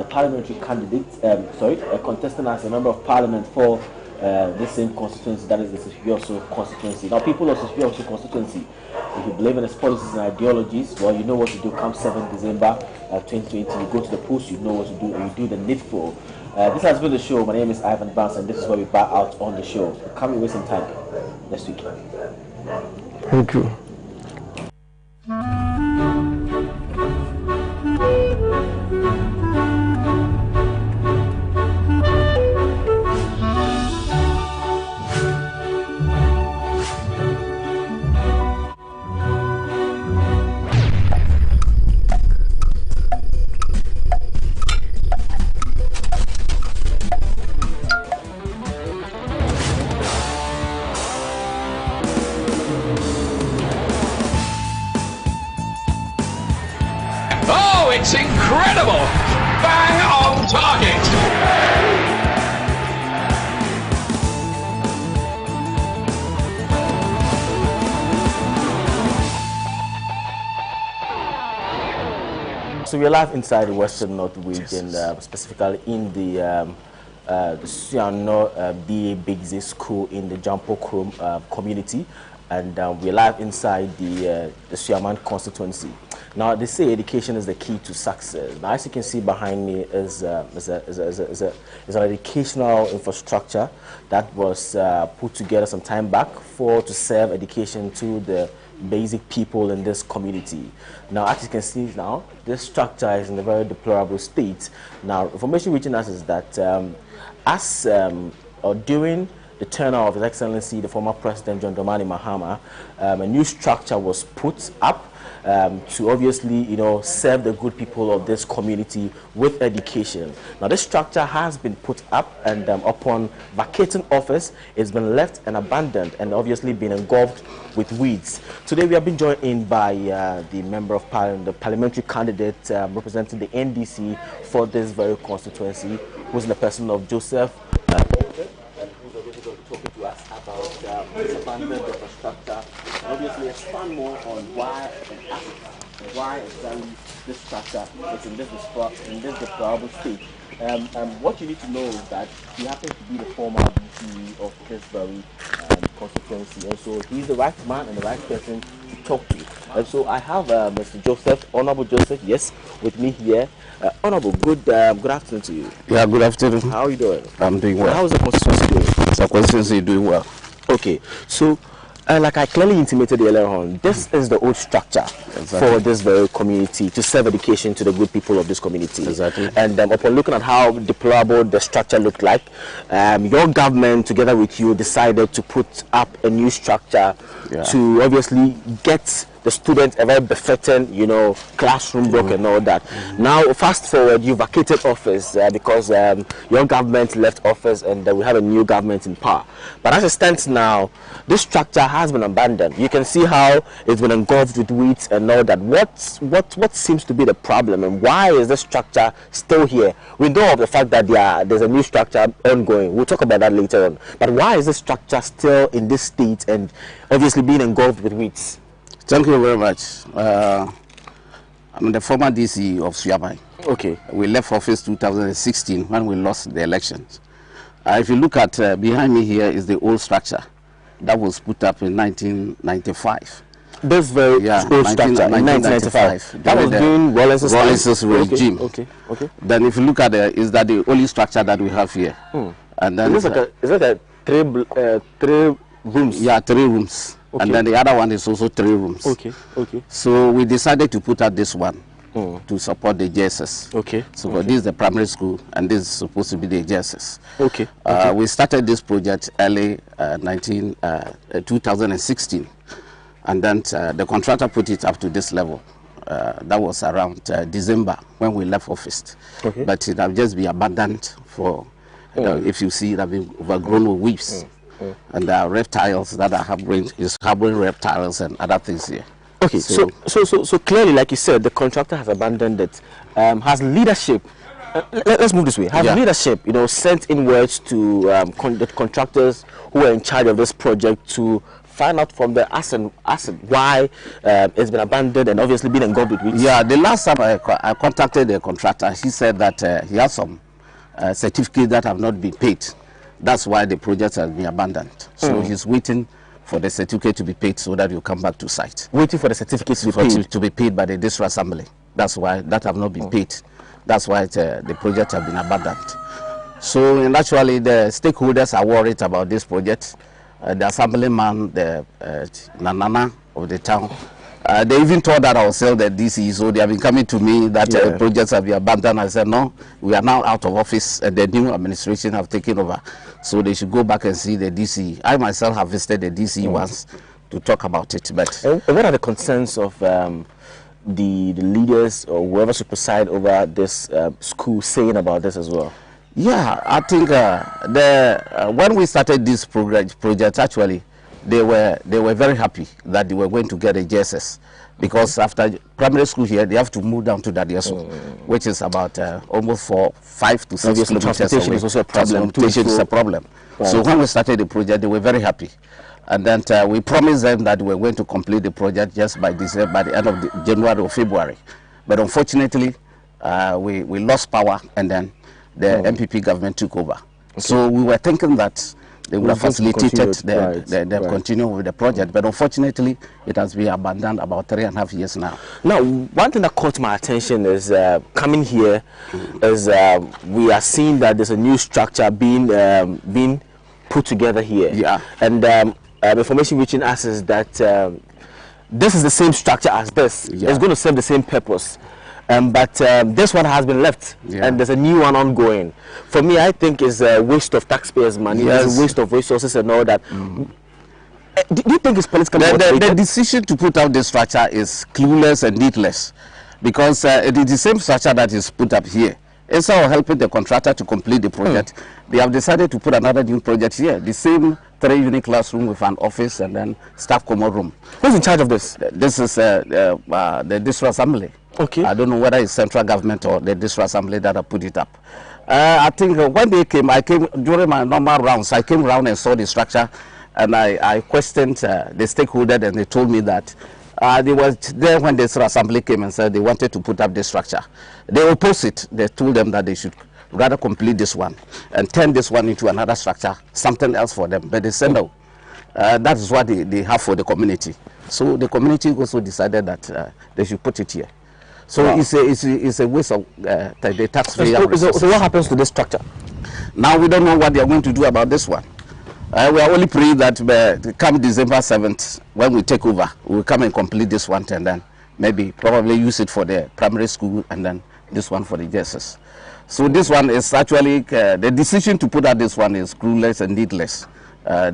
parliamentary candidate, contesting as a Member of Parliament for this same constituency, that is the Sisibioso constituency. Now, people of Sisibioso constituency, if you believe in its policies and ideologies, well, you know what to do. Come 7th December 2020, you go to the post, you know what to do, and you do the needful. This has been the show. My name is Ivan Barnes, and this is where we bow out on the show. Can't be wasting time next week. Thank you. It's incredible! Bang on target! So we're live inside the Western North region, specifically in the Suano BA Bigze School in the Jampo Krom community, and we're live inside the Suaman constituency. Now, they say education is the key to success. Now, as you can see behind me is an educational infrastructure that was put together some time back to serve education to the basic people in this community. Now, as you can see now, this structure is in a very deplorable state. Now, information reaching us is that during the tenure of His Excellency, the former President John Dramani Mahama, a new structure was put up to obviously, serve the good people of this community with education. Now, this structure has been put up, and upon vacating office, it's been left and abandoned, and obviously been engulfed with weeds. Today, we have been joined in by the Member of Parliament, the parliamentary candidate representing the NDC for this very constituency, who's in the person of Joseph. Who's obviously going to be talking to us about this abandoned infrastructure, and obviously expand more on why exactly this structure is in this deplorable state. What you need to know is that he happens to be the former VP of this very constituency, and so he's the right man and the right person to talk to. And so I have Mr. Joseph, Honorable Joseph, yes, with me here. Honorable, good afternoon to you. Yeah, good afternoon. How are you doing? I'm doing well. How's the constituency doing? The constituency doing well. Okay, so like I clearly intimated earlier on, this is the old structure for this very community to serve education to the good people of this community. Exactly. And upon looking at how deplorable the structure looked like, your government, together with you, decided to put up a new structure to obviously get the students a very befitting, classroom block and all that. Now, fast forward, you vacated office because your government left office and we have a new government in power. But as it stands now, this structure has been abandoned. You can see how it's been engulfed with weeds and all that. What seems to be the problem, and why is this structure still here? We know of the fact that there's a new structure ongoing. We'll talk about that later on. But why is this structure still in this state and obviously being engulfed with weeds? Thank you very much. I'm the former DC of Suyabai. Okay. We left office 2016 when we lost the elections. If you look at behind me here is the old structure that was put up in 1995. This very old structure in 1995. That was during Rawlinson's regime. Okay. Then if you look at is that the only structure that we have here. And then is it a three rooms? Yeah, 3 rooms. Okay. And then the other one is also 3 rooms. Okay. So we decided to put out this one to support the JSS. Okay. So this is the primary school, and this is supposed to be the JSS. Okay. We started this project early 2016, and then the contractor put it up to this level. That was around December when we left office. Okay. But it have just been abandoned for, if you see, it have been overgrown with weeds. And there are reptiles that are harboring reptiles and other things here. Okay, so clearly, like you said, the contractor has abandoned it. Has leadership, let's move this way, has leadership, sent in words to the contractors who are in charge of this project to find out from the asset why it's been abandoned and obviously been engulfed with weeds? Yeah, the last time I contacted the contractor, he said that he has some certificates that have not been paid. That's why the project has been abandoned. So he's waiting for the certificate to be paid so that you come back to site. Waiting for the certificate to be paid by the district assembly. That's why that have not been paid. That's why the project has been abandoned. So naturally, the stakeholders are worried about this project. The assemblyman, the Nanana of the town, they even told that I will sell the DC, so they have been coming to me that projects have been abandoned. I said, no, we are now out of office and the new administration have taken over. So they should go back and see the DC. I myself have visited the DC once to talk about it. But what are the concerns of the leaders or whoever should preside over this school saying about this as well? Yeah, I think when we started this project, actually, they were very happy that they were going to get a JSS, because after primary school here they have to move down to Dadieso, which is about almost 5 to 6 kilometers transportation away. Is also a problem. Transportation is a problem. Right. So when we started the project, they were very happy, and then we promised them that we were going to complete the project just by the end of January or February. But unfortunately, we lost power, and then the MPP government took over. Okay. So we were thinking that they would have facilitated continue with the project, but unfortunately it has been abandoned about 3.5 years now. Now, one thing that caught my attention is coming here is we are seeing that there's a new structure being put together here. Yeah. And information reaching us is that this is the same structure as this. Yeah. It's going to serve the same purpose. But this one has been left, and there's a new one ongoing. For me, I think it's a waste of taxpayers' money, it's a waste of resources and all that. Do you think it's politically motivated? The decision to put out this structure is clueless and needless, because it is the same structure that is put up here. Instead of helping the contractor to complete the project, they have decided to put another new project here, the same 3-unit classroom with an office and then staff common room. Who's in charge of this? This is the district assembly. Okay. I don't know whether it's central government or the district assembly that have put it up. I think when they came, I came during my normal rounds. I came around and saw the structure, and I questioned the stakeholder, and they told me that they were there when the district assembly came and said they wanted to put up this structure. They opposed it. They told them that they should rather complete this one and turn this one into another structure, something else for them. But they said no. That is what they have for the community. So the community also decided that they should put it here. So it's a waste of the taxpayer. So what happens to this structure? Now we don't know what they are going to do about this one. We are only praying that come December 7th, when we take over, we'll come and complete this one, and then maybe probably use it for the primary school, and then this one for the JSS. So this one is actually, the decision to put out this one is clueless and needless.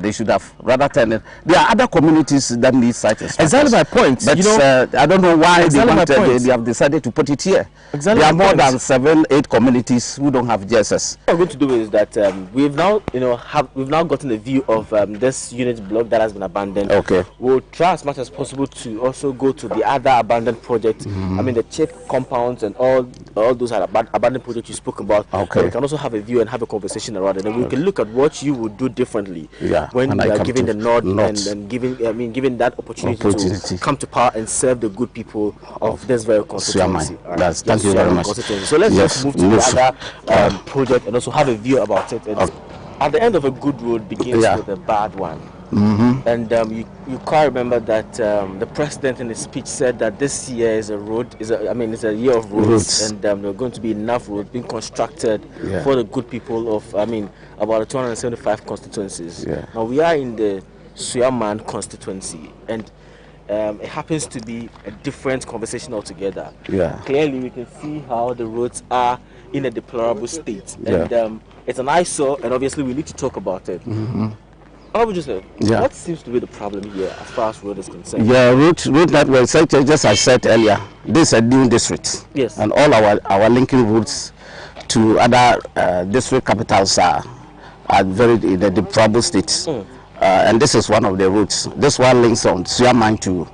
They should have rather turned it. There are other communities that need such a structure. Exactly my point. But I don't know why they have decided to put it here. Exactly. There are more than 7-8 communities who don't have JSS. What we're going to do is that we've now, we've now gotten a view of this unit block that has been abandoned. Okay. We'll try as much as possible to also go to the other abandoned projects. I mean, the check compounds and all those are abandoned projects you spoke about. Okay. And we can also have a view and have a conversation around it, and we can look at what you would do differently. Yeah, when you are giving the nod and giving that opportunity to come to power and serve the good people of this very constituency. Thank you very much. So let's just move to the other project and also have a view about it. At the end of a good road begins with a bad one. And you can't remember that the president in his speech said that this year is it's a year of roads, and there are going to be enough roads being constructed for the good people of about 275 constituencies. Now we are in the Suyaman constituency, and it happens to be a different conversation altogether. Clearly we can see how the roads are in a deplorable state, and it's an eyesore, and obviously we need to talk about it. What seems to be the problem here as far as road is concerned? Road network, just as I said earlier, this is a new district. Yes. And all our linking routes to other district capitals are very in the deplorable states. And this is one of the routes. This one links from Suyaman to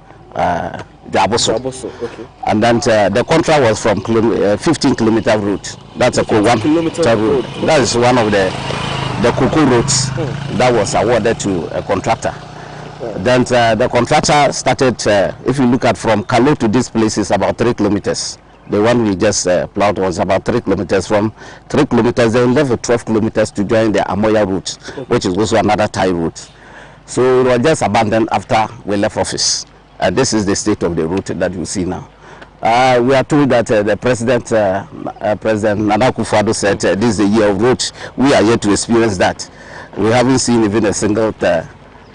Jaboso. Okay. And then the contract was from 15-kilometer route. That's a 1-kilometer route. That is one of the cocoa roads that was awarded to a contractor. Then the contractor started, if you look at from Kalo to this place is about 3 kilometers. The one we just plowed was about 3 kilometers. From 3 kilometers, they left 12 kilometers to join the Amoya route, which is also another Thai route. So it was just abandoned after we left office. This is the state of the route that you see now. We are told that the President Nana Akufo-Addo said this is the year of road. We are yet to experience that. We haven't seen even a single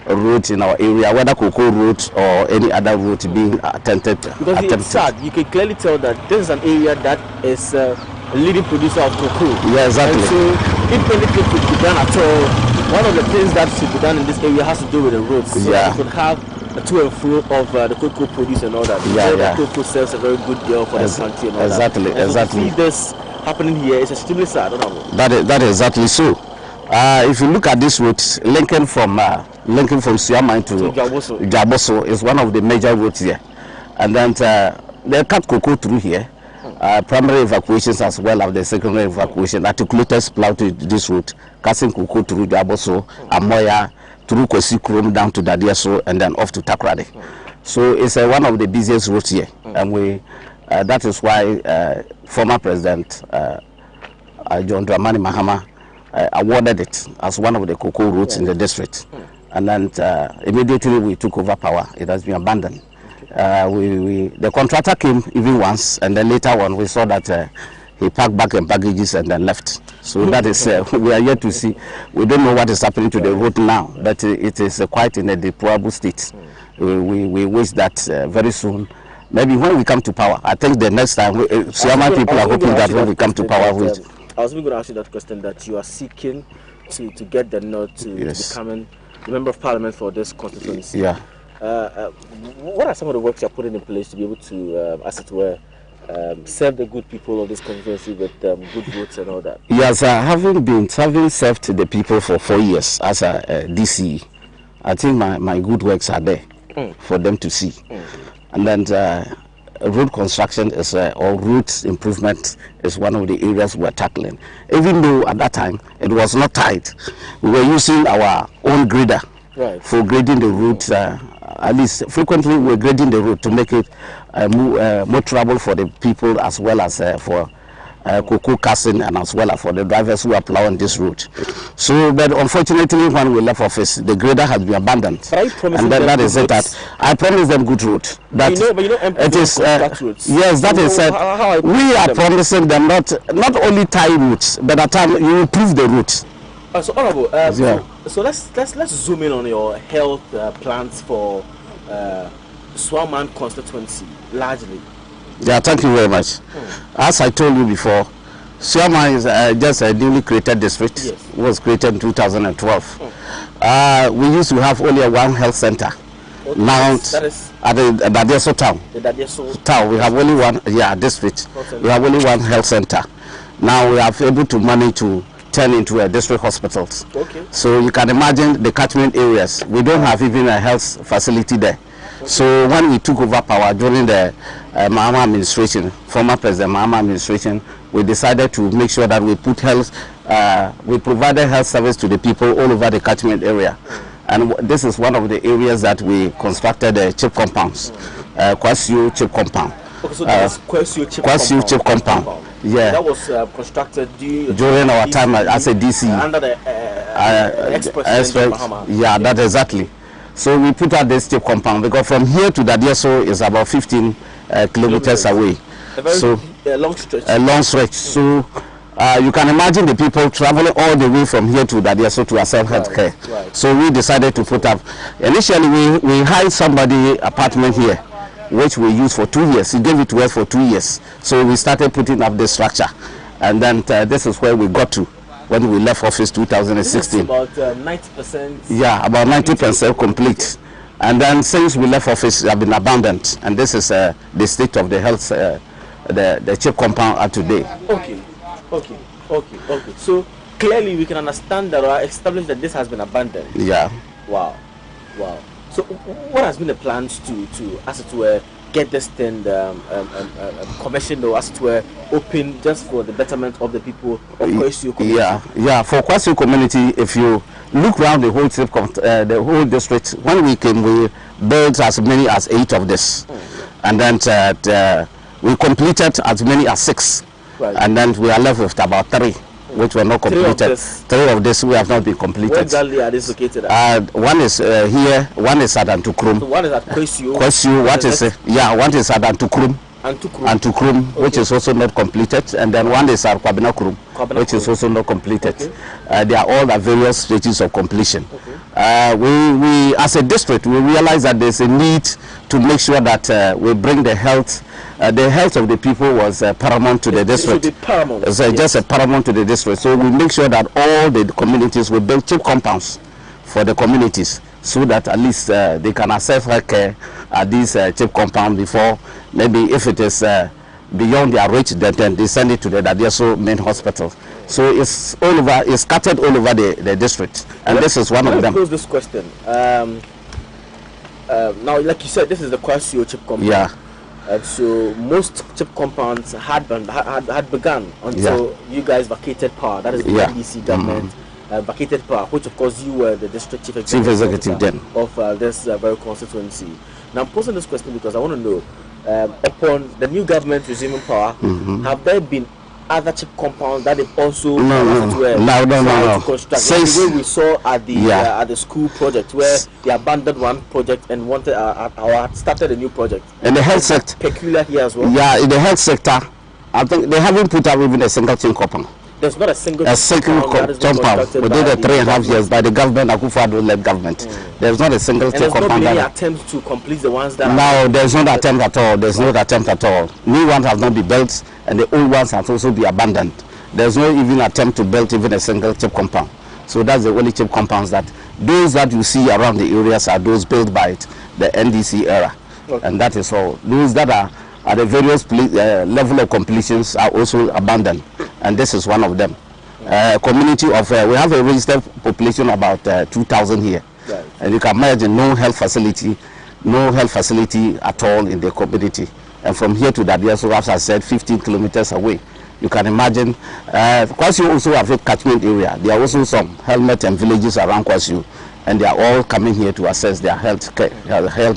road in our area, whether cocoa road or any other road being attempted. Because it's sad, you can clearly tell that this is an area that is a leading producer of cocoa. Yeah, exactly. And so if anything could be done at all, one of the things that should be done in this area has to do with the roads. So you could have a to and fro of the cocoa produce and all that. The cocoa serves a very good deal for the country and all that. And so to see this happening here is extremely sad. That is exactly so. If you look at this route, linking from Suyaman to Jaboso is one of the major routes here. And then they cut cocoa through here. Primary evacuations as well as the secondary evacuation. Articulators plow to this route, cutting cocoa through Jaboso, Amoya, through Kosikrom down to Dadiaso, and then off to Takrade. So it's one of the busiest routes here, and that is why former President John Dramani Mahama awarded it as one of the cocoa routes in the district. And then immediately we took over power. It has been abandoned. The contractor came even once, and then later on we saw that he packed back and packages and then left. So that is, we are yet to see. We don't know what is happening to the road now, but it is quite in a deplorable state. We wish that very soon, maybe when we come to power, I think the next time, Suyaman people are hoping that when we come to power, I was even going to ask you that question, that you are seeking to get the nod to becoming the Member of Parliament for this constituency. Yeah. What are some of the works you are putting in place to be able to, as it were, serve the good people of this constituency with good votes and all that? Yes, having served the people for 4 years as a DC, I think my good works are there for them to see. And then road construction is or route improvement is one of the areas we're tackling. Even though at that time it was not tight, we were using our own grader for grading the route. At least frequently we're grading the road to make it more travel for the people as well as for cocoa casting, and as well as for the drivers who are plowing this route. So, but unfortunately, when we left office, the grader has been abandoned. And that is it. That I promised them good route. That it is. Yes, that is it. We are promising them not only tie routes, but at time you improve the route. So Honorable, so let's zoom in on your health plans for Swaman constituency largely. Yeah, thank you very much. As I told you before, Swaman is just a newly created district. Yes. It was created in 2012. We used to have only one health center. Okay. Now that is at the Dadieso town. The Dadieso town. We have only one district. We have only one health center. Now we are able to manage to turn into a district hospitals. Okay. So you can imagine the catchment areas. We don't have even a health facility there. Okay. So when we took over power during the Mahama administration, former President Mahama administration, we decided to make sure that we put health, we provided health service to the people all over the catchment area. And this is one of the areas that we constructed chip compounds, Kwasio chip compound. Okay, so that's Kwasio chip compound. Yeah, that was constructed during our time as a DC under the ex-president Mahama. Yeah, that exactly. So we put out this chip compound because from here to Dadieso is about 15 kilometers away. A long stretch. A long stretch. So you can imagine the people traveling all the way from here to Dadieso to access health care. Right. So we decided to put up. Initially, we hired somebody apartment here, which we used for 2 years. He gave it to us for 2 years. So we started putting up the structure. And then this is where we got to when we left office 2016. About 90%? Yeah, about 90% complete. And then since we left office, we have been abandoned. And this is the state of the health, the chip compound at today. Okay. So clearly we can understand that or establish that this has been abandoned. Yeah. Wow. So what has been the plans to as it were get this thing commissioned or as it were open just for the betterment of the people of Kwasio community? Yeah. For Kwasio community, if you look around the whole district, when we came, we built as many as 8 of this, and then we completed as many as 6, right. And then we are left with about 3. Which were not completed. 3 of this we have not been completed. Where exactly are they located at? One is here, one is at Antukrum. So one is at Kwasio. One is at Antukrum. Antukrum, okay. Which is also not completed, and then one is at Kwabinakurum, which is also not completed. Okay. They are all at various stages of completion. Okay. We as a district, we realize that there's a need to make sure that we bring the health of the people was paramount to the district. It should be paramount. It's just a paramount to the district. So we make sure that all the communities will build chip compounds for the communities, so that at least they can access health care at these chip compound before, maybe if it is beyond their reach, then they send it to the Dadieso main hospital. So it's all over, it's scattered all over the district, and this is one of them. Pose this question. Now, like you said, this is the Kwasio chip compound. Yeah. So most chip compounds had begun until you guys vacated power. That is the NDC government. Vacated power, which of course you were the district chief executive then of this very constituency. Now I'm posing this question because I want to know, upon the new government resuming power, have there been other chip compounds that they've also no. Since the way we saw at the school project, where they abandoned one project and wanted started a new project. In the health sector, peculiar here as well. Yeah, in the health sector, I think they haven't put up even a single chip compound. There's not a single compound within the 3.5 years by the government, Akufo-Addo-led government. There's not a single chip compound. There's not been any attempt to complete the ones that. No, there's no attempt at all. There's no attempt at all. New ones have not been built, and the old ones have also been abandoned. There's no even attempt to build even a single chip compound. So that's the only chip compounds those that you see around the areas are those built by the NDC era, and that is all. Those that are at the various level of completions are also abandoned, and this is one of them. Community of we have a registered population about 2,000 here, right. And you can imagine no health facility at all in the community. And from here to Dadieso, as I said, 15 kilometers away. You can imagine. Kwasio also have a catchment area. There are also some helmet and villages around Kwasio, and they are all coming here to assess their health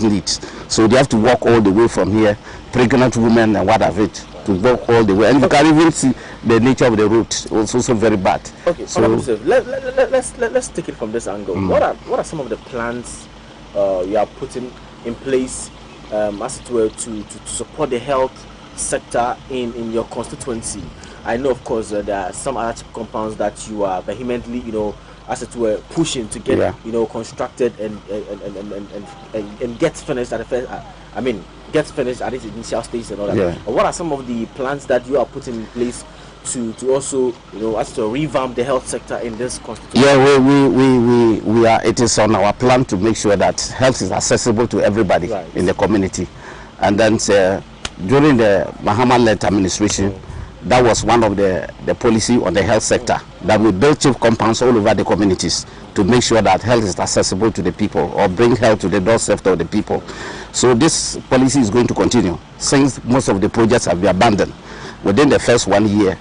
needs. So they have to walk all the way from here, pregnant women and what have it. to walk all the way, and you can even see the nature of the road also very bad. Okay, so let's take it from this angle. What are some of the plans you are putting in place as it were to support the health sector in your constituency? I know, of course, there are some other chip compounds that you are vehemently, as it were, pushing to get, constructed and get finished at the first. Get finished at its initial stage and all that. Yeah. What are some of the plans that you are putting in place to also, as to revamp the health sector in this constituency? Yeah, we are. It is on our plan to make sure that health is accessible to everybody in the community, and then during the Mahama-led administration. That was one of the policy on the health sector, that we build chief compounds all over the communities to make sure that health is accessible to the people, or bring health to the doorstep of the people. So this policy is going to continue since most of the projects have been abandoned within the first 1 year.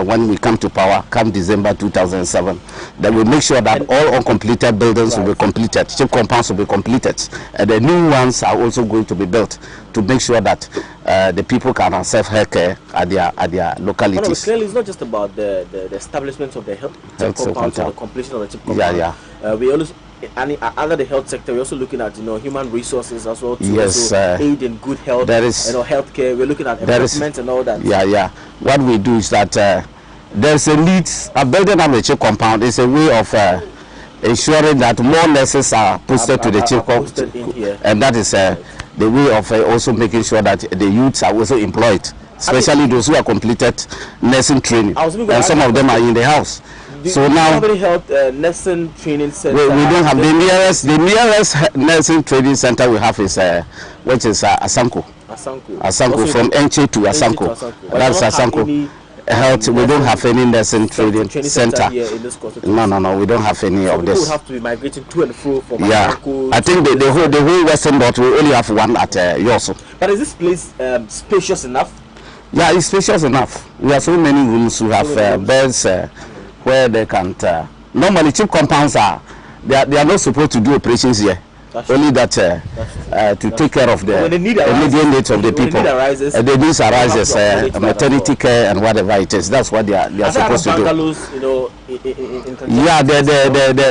When we come to power, come December 2007, that we make sure that all uncompleted buildings will be completed, chief compounds will be completed, and the new ones are also going to be built to make sure that the people can access health care at their localities. No, clearly, it's not just about the establishment of the health compounds or the completion of the chief compounds. We also, under the health sector, we're also looking at human resources as well to also aid in good health, healthcare. We're looking at investment and all that. What we do is that there's a need. Building up the chief compound is a way of ensuring that more nurses are posted to the chief compound, and that is the way of also making sure that the youths are also employed, especially those who have completed nursing training, and some of them are in the house. So now, health nursing training center. We don't have the nearest nursing training center we have is which is Asanko from Enche to Asanko. That's Asanko Health. We don't have any nursing training center. No, we don't have any of this. People have to be migrating to and fro from Asanko. I think the whole Western Dot will only have one at Yoso. But is this place spacious enough? Yeah, it's spacious enough. We have so many rooms. We have beds where they can't. Normally, chief compounds they are not supposed to do operations here. Only that to take care of the immediate needs of the people. The needs arises, maternity care and whatever it is. That's what they are supposed to do.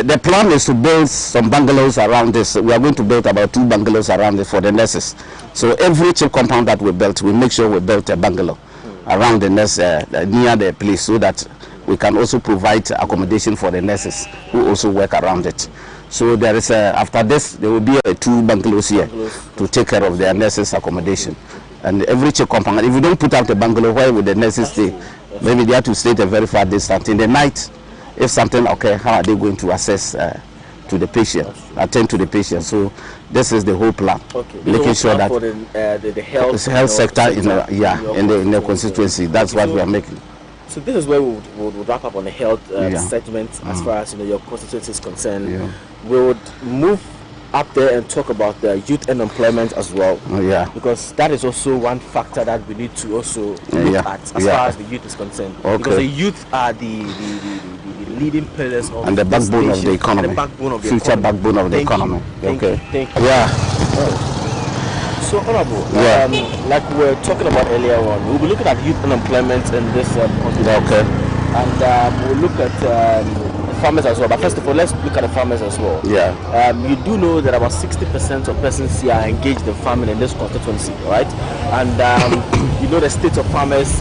The plan is to build some bungalows around this. We are going to build about 2 bungalows around it for the nurses. So every chief compound that we built, we make sure we built a bungalow around the nurse near the place, so that we can also provide accommodation for the nurses who also work around it. So there is after this there will be 2 bungalows here to take care of their nurses' accommodation. And every chief compound, if you don't put out a bungalow, where would the nurses stay? Maybe they have to stay at a very far distance. In the night, if something occurs, how are they going to access to the patient, attend to the patient? So this is the whole plan, making sure that for the health sector in the constituency. That's what we are making. So this is where we'll wrap up on the health segment as far as your constituency is concerned. We would move up there and talk about the youth unemployment as well. Because that is also one factor that we need to also look at as far as the youth is concerned. Because the youth are the leading pillars of and the backbone of the economy. Future backbone of the economy. Thank you. So, Honorable, like we were talking about earlier on, we'll be looking at youth unemployment in this constituency. And we'll look at farmers as well. But first of all, let's look at the farmers as well. You do know that about 60% of persons here are engaged in farming in this constituency, right? And you know the state of farmers,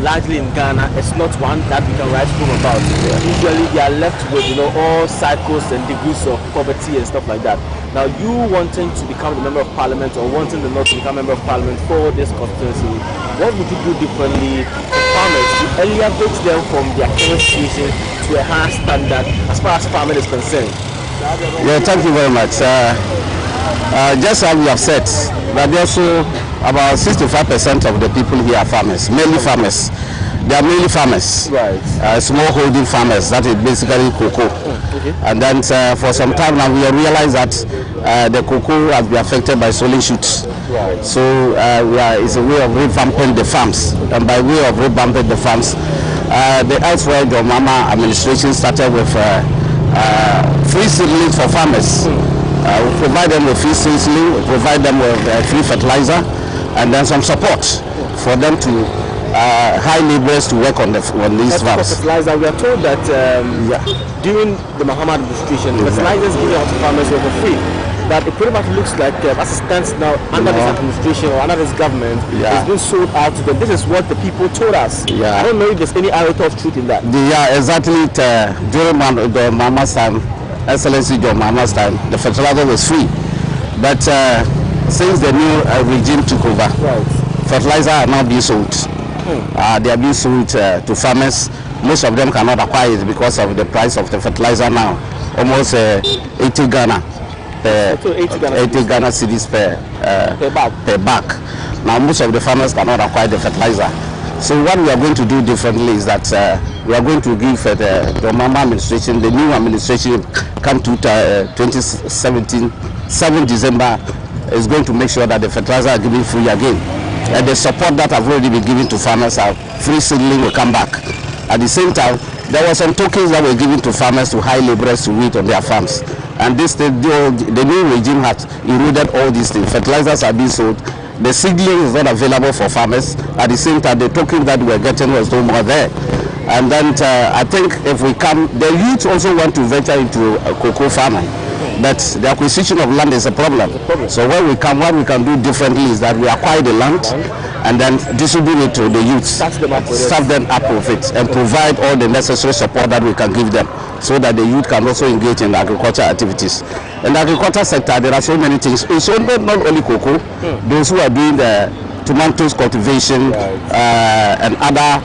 largely in Ghana, it's not one that we can write home about. Usually they are left with all cycles and degrees of poverty and stuff like that. Now, you wanting to become the member of parliament, or wanting the North to become member of parliament for this constituency, what would you do differently for farmers to elevate them from their current situation to a higher standard as far as farming is concerned? Thank you very much. Just as we have said, that also about 65% of the people here are farmers, mainly farmers. They are mainly farmers, small holding farmers. That is basically cocoa. And then for some time now, we have realized that the cocoa has been affected by sowing shoots. So it's a way of revamping the farms. And by way of revamping the farms, the elsewhere the Mama administration started with free seedlings for farmers. We provide them with free seedling, we provide them with free fertilizer, and then some support for them to hire laborers to work on these farms. Fertilizer, we are told that during the Mahama administration, fertilizers given out to farmers were for free. That it pretty much looks like, as it stands now, under this administration or under this government, it's been sold out to them. This is what the people told us. I don't know if there's any iota of truth in that. Exactly. During the Mahama's time, Excellency John Mahama's time, the fertilizer was free. But since the new regime took over, fertilizer are now being sold. They are being sold to farmers. Most of them cannot acquire it because of the price of the fertilizer now. Almost 80 Ghana. 80 Ghana cedis per bag. Now most of the farmers cannot acquire the fertilizer. So what we are going to do differently is that we are going to give the Mahama administration, the new administration, come to 2017, 7 December, is going to make sure that the fertilizer are given free again. And the support that have already been given to farmers, are free seedling will come back. At the same time, there were some tokens that were given to farmers to hire laborers to weed on their farms. And this the new regime has eroded all these things. Fertilizers are being sold. The seedling is not available for farmers. At the same time, the token that we were getting was no more there. And then I think if we come, the youth also want to venture into cocoa farming. But the acquisition of land is a problem. So when we come, what we can do differently is that we acquire the land and then distribute it to the youth, staff them up with it, and provide all the necessary support that we can give them, so that the youth can also engage in agricultural activities. In the agriculture sector, there are so many things. It's not only cocoa. Those who are doing the tomatoes cultivation and other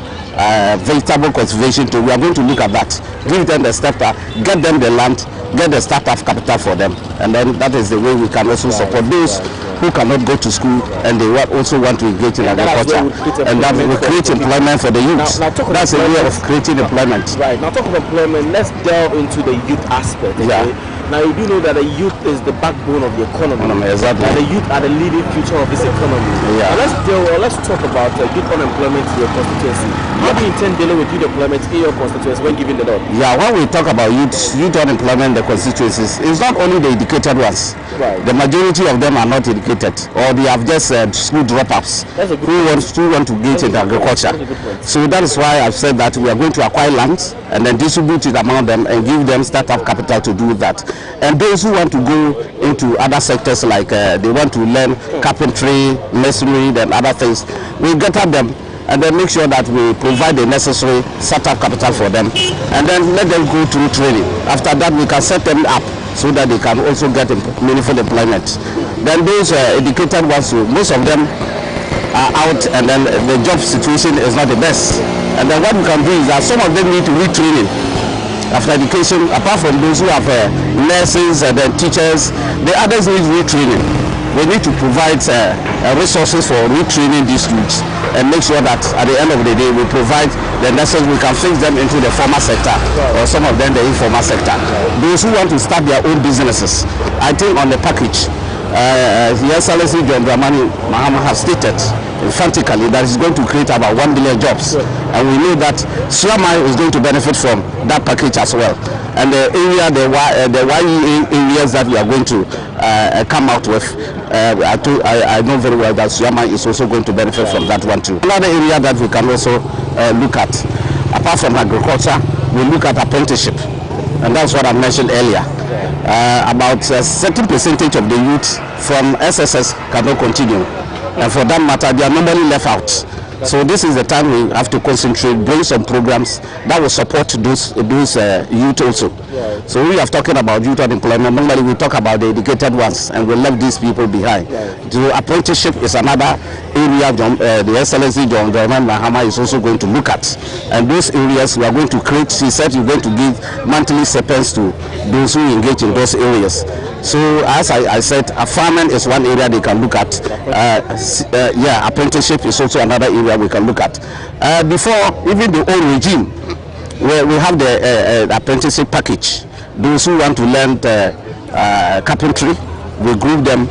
vegetable cultivation too, we are going to look at that. Give them the startup, get them the land, get the startup capital for them, and then that is the way we can also support those who cannot go to school and they also want to engage in agriculture, and that will create employment for the youth. That's a way of creating employment. Right, now talk of employment, let's delve into the youth aspect. Okay? Now you do know that the youth is the backbone of the economy. Exactly. And the youth are the leading future of this economy. Now let's talk about youth unemployment in your constituency. How do you intend dealing with youth employment in your constituency when giving the law? When we talk about youth unemployment in the constituencies, it's not only the educated ones. The majority of them are not educated, or they have just school dropouts who want to engage in agriculture. So that is why I've said that we are going to acquire land and then distribute it among them and give them startup capital to do that. And those who want to go into other sectors, like they want to learn carpentry, masonry, and other things, we get at them and then make sure that we provide the necessary startup capital for them, and then let them go through training. After that, we can set them up so that they can also get meaningful employment. Then those educated ones, most of them are out, and then the job situation is not the best. And then what we can do is that some of them need to retraining after education. Apart from those who have nurses and then teachers, the others need retraining. We need to provide resources for retraining these youths and make sure that at the end of the day we provide the necessary, we can fix them into the formal sector, or some of them the informal sector. Those who want to start their own businesses, I think on the package, the Excellency John Mahama has stated emphatically that it's going to create about 1 million jobs, and we know that Suamai is going to benefit from that package as well. And the area, the YEA areas that we are going to come out with, I know very well that Suamai is also going to benefit from that one too. Another area that we can also look at, apart from agriculture, we look at apprenticeship, and that's what I mentioned earlier. About a certain percentage of the youth from SSS cannot continue, and for that matter, they are normally left out. So this is the time we have to concentrate, bring some programs that will support those youth also. So we are talking about youth unemployment. Normally we talk about the educated ones, and we left these people behind. The apprenticeship is another area the Excellency John Mahama is also going to look at. And those areas we are going to create, he said you're going to give monthly stipends to those who engage in those areas. So as I said, farming is one area they can look at. Apprenticeship is also another area we can look at. Before even the old regime, where we have the apprenticeship package. Those who want to learn carpentry, we group them,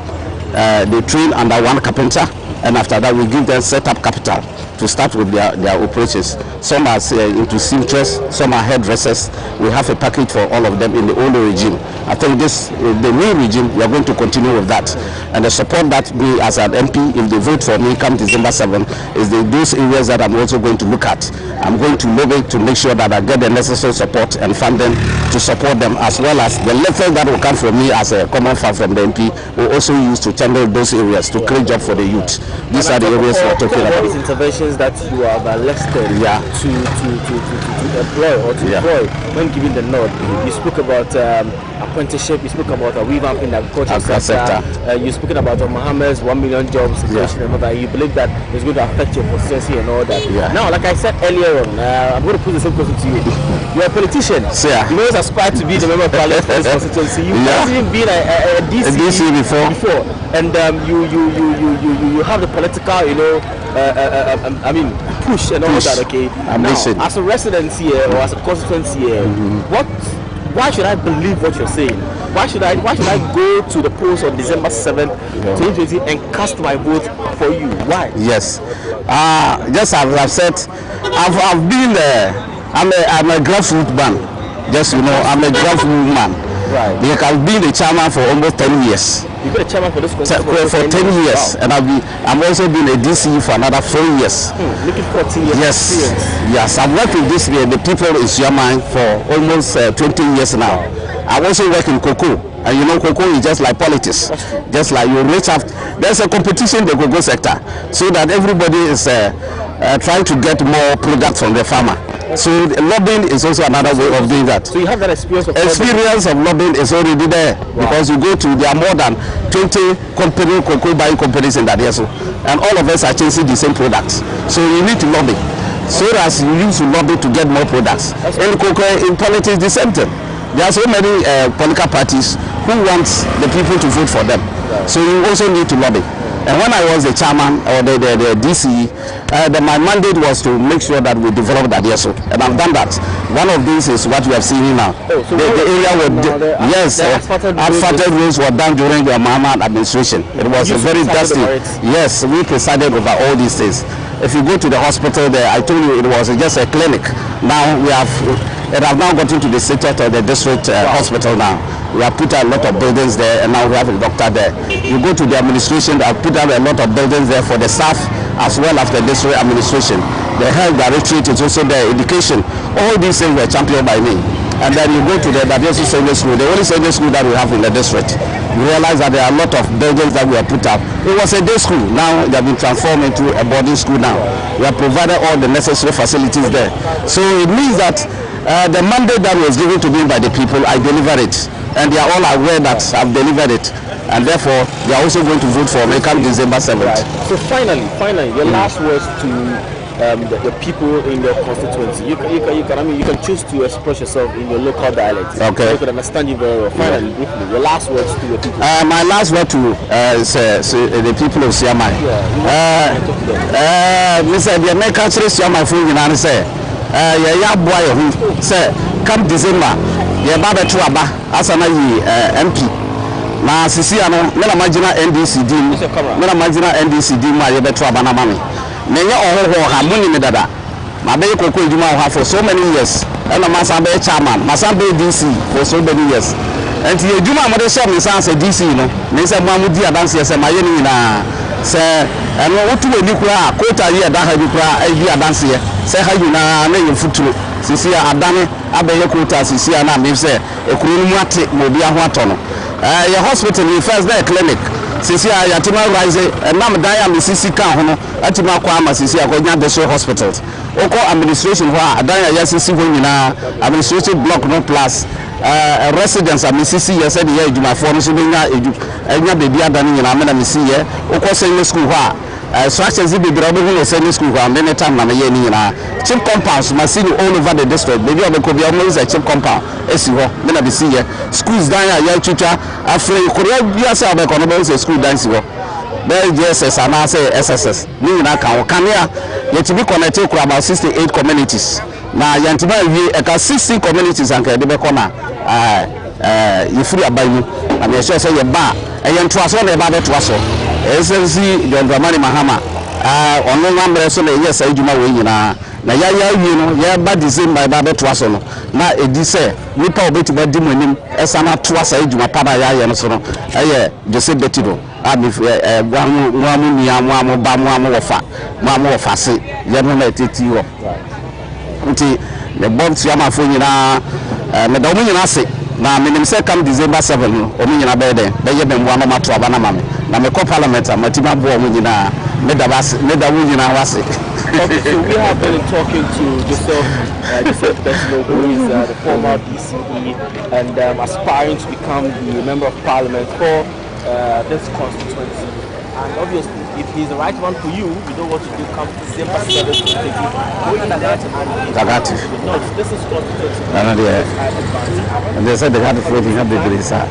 they train under one carpenter, and after that we give them set up capital to start with their operations. Some are into seamstress, some are hairdressers. We have a package for all of them in the older regime. I think this, the new regime, we are going to continue with that. And the support that we as an MP, if they vote for me come December 7, is those areas that I'm also going to look at. I'm going to lobby to make sure that I get the necessary support and funding to support them, as well as the letter that will come from me as a common fund from the MP will also use to channel those areas to create jobs for the youth. These are the areas we're talking about. These interventions that you have elected to employ or to employ when giving the nod. You spoke about apprenticeship, you spoke about revamping the agriculture sector. You spoken about Mohammed's 1 million jobs situation and all that. You believe that it's going to affect your constituency and all that. Now, like I said earlier on, I'm going to put the same question to you. You're a politician. You always aspire to be the member of parliament for this constituency. You've even been a DC before. And you have the political, push and all that. Okay. Now, as a resident here or as a constituency here, why should I believe what you're saying? Why should I go to the polls on December 7th, 2020 and cast my vote for you? Why? Yes. Just as I've said, I've been there. I'm a grassroots man. Just I'm a grassroots man. Right. Because I've been the chairman for almost 10 years. You've been a chairman for this for 10 years. Wow. And I'm also been a DC for another 4 years. Looking for 10 years experience. Yes, I've worked with the people in Siamang for almost 20 years now. I also work in cocoa. And cocoa is just like politics. Just like you reach out. There's a competition in the cocoa sector. So that everybody is trying to get more products from the farmer. So lobbying is also another way of doing that. So you have that experience of lobbying is already there. Because you go to, there are more than 20 cocoa buying companies in that area. And all of us are chasing the same products. So you need to lobby. So as you use to lobby to get more products. In cocoa, in politics, the same thing. There are so many political parties who want the people to vote for them. So you also need to lobby. And when I was the chairman or the DC, my mandate was to make sure that we develop that ESO. And I've done that. One of these is what we have seen now. So the area asphalted roads were done during the Mohammed administration. It was a very dusty. Yes, we presided over all these things. If you go to the hospital there, I told you it was just a clinic. Now it have now gotten to the city or the district hospital now. We have put out a lot of buildings there, and now we have a doctor there. You go to the administration, they have put out a lot of buildings there for the staff as well as the district administration. The health directorate is also there, education. All these things were championed by me. And then you go to the Dadiosu Secondary School, the only secondary school that we have in the district. You realize that there are a lot of buildings that we have put up. It was a day school. Now they have been transformed into a boarding school now. We have provided all the necessary facilities there. So it means that the mandate that was given to me by the people, I delivered it. And they are all aware that I've delivered it. And therefore, they are also going to vote for me come December 7th. Right. So finally, your last words to the people in your constituency. You can choose to express yourself in your local dialect. Okay. So you can understand you very well. Finally, briefly, your last words to the people. My last word to the people of Siamang. Mr. The American Siamang for you say, boy, say, come December, your baba to Aba, Asana MP. Na sisi ano mena magina NDCD mena magina NDCD ma ye beto abana mami menye ohoho ha muni me dada ma be kokko eduma ho for so many years and masa be chairman masa be DC for so many years and ye eduma mo de share me san se DC no me se mo amudi adanse se ma ye ni na se eno wotu eni kura kota ye da ha bi kura e bi adanse se ha yu na ye futuro sisi adane abeye kota sisi na me se ekuru mu ate mo bi aho atono your hospital in first day clinic sisi yatima rise nam dan am sisi kan hono atima kwa ama sisi akonya the hospitals oko administration ho adan ya sisi ho nyina administrative block no plus residents am sisi ye said ye eduma for no so benya enya bebi adan nyina me na misi ye oko senior school ho structures be brother who senior school ho many time na ye ni nyina chip compounds masini all over the district baby obeko bia almost a chip compound esi ho me na misi ye schools dan ya twitwa afre korea bia say obeko no be school dan si ho there JSS and I say SSS ni nyina kan kanea yet be connected to about 68 communities na yantiba wie eka 60 communities anka de be kona yefuri abayu na me sure say ye ba eye ntoaso na e ba be toaso SSC John Dramani Mahama ono nwamre so na yes adwuma we nyina na ya wie no ya ba December ba beto aso no na edi se nipa obeti ba di monim esa na to asa adwuma pa na ya ye no so no eye Joseph Betido abi nwamu ni amu ba mu wofa se ye no na eteti ho nti le bonti amafo nyina me da omu nyina se na menim se come December 7 no omu nyina be de be ye be mwa no mato aba na mame na me ko parliament amatima bo omu nyina me da wu nyina wase. Okay, so we have been talking to Joseph Betido, who is the former DCE and aspiring to become the member of parliament for this constituency. And obviously, if he's the right one for you, you know what to do. Come December 7th to take you. Go in that and no, this is constituency. And they said they had to vote in the Brisa.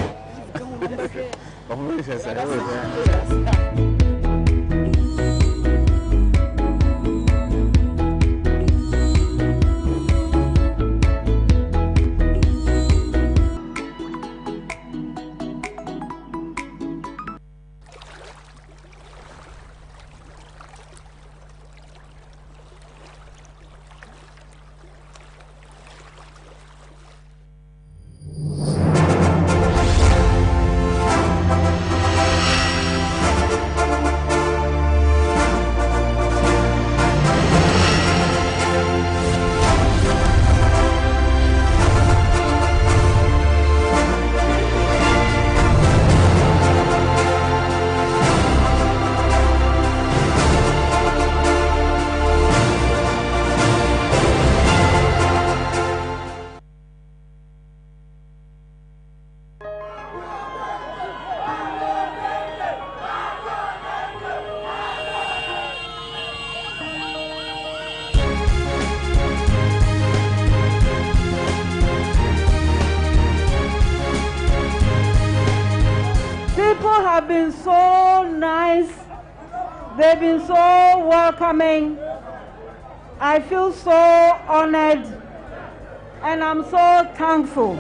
Have been so nice, they've been so welcoming. I feel so honored and I'm so thankful.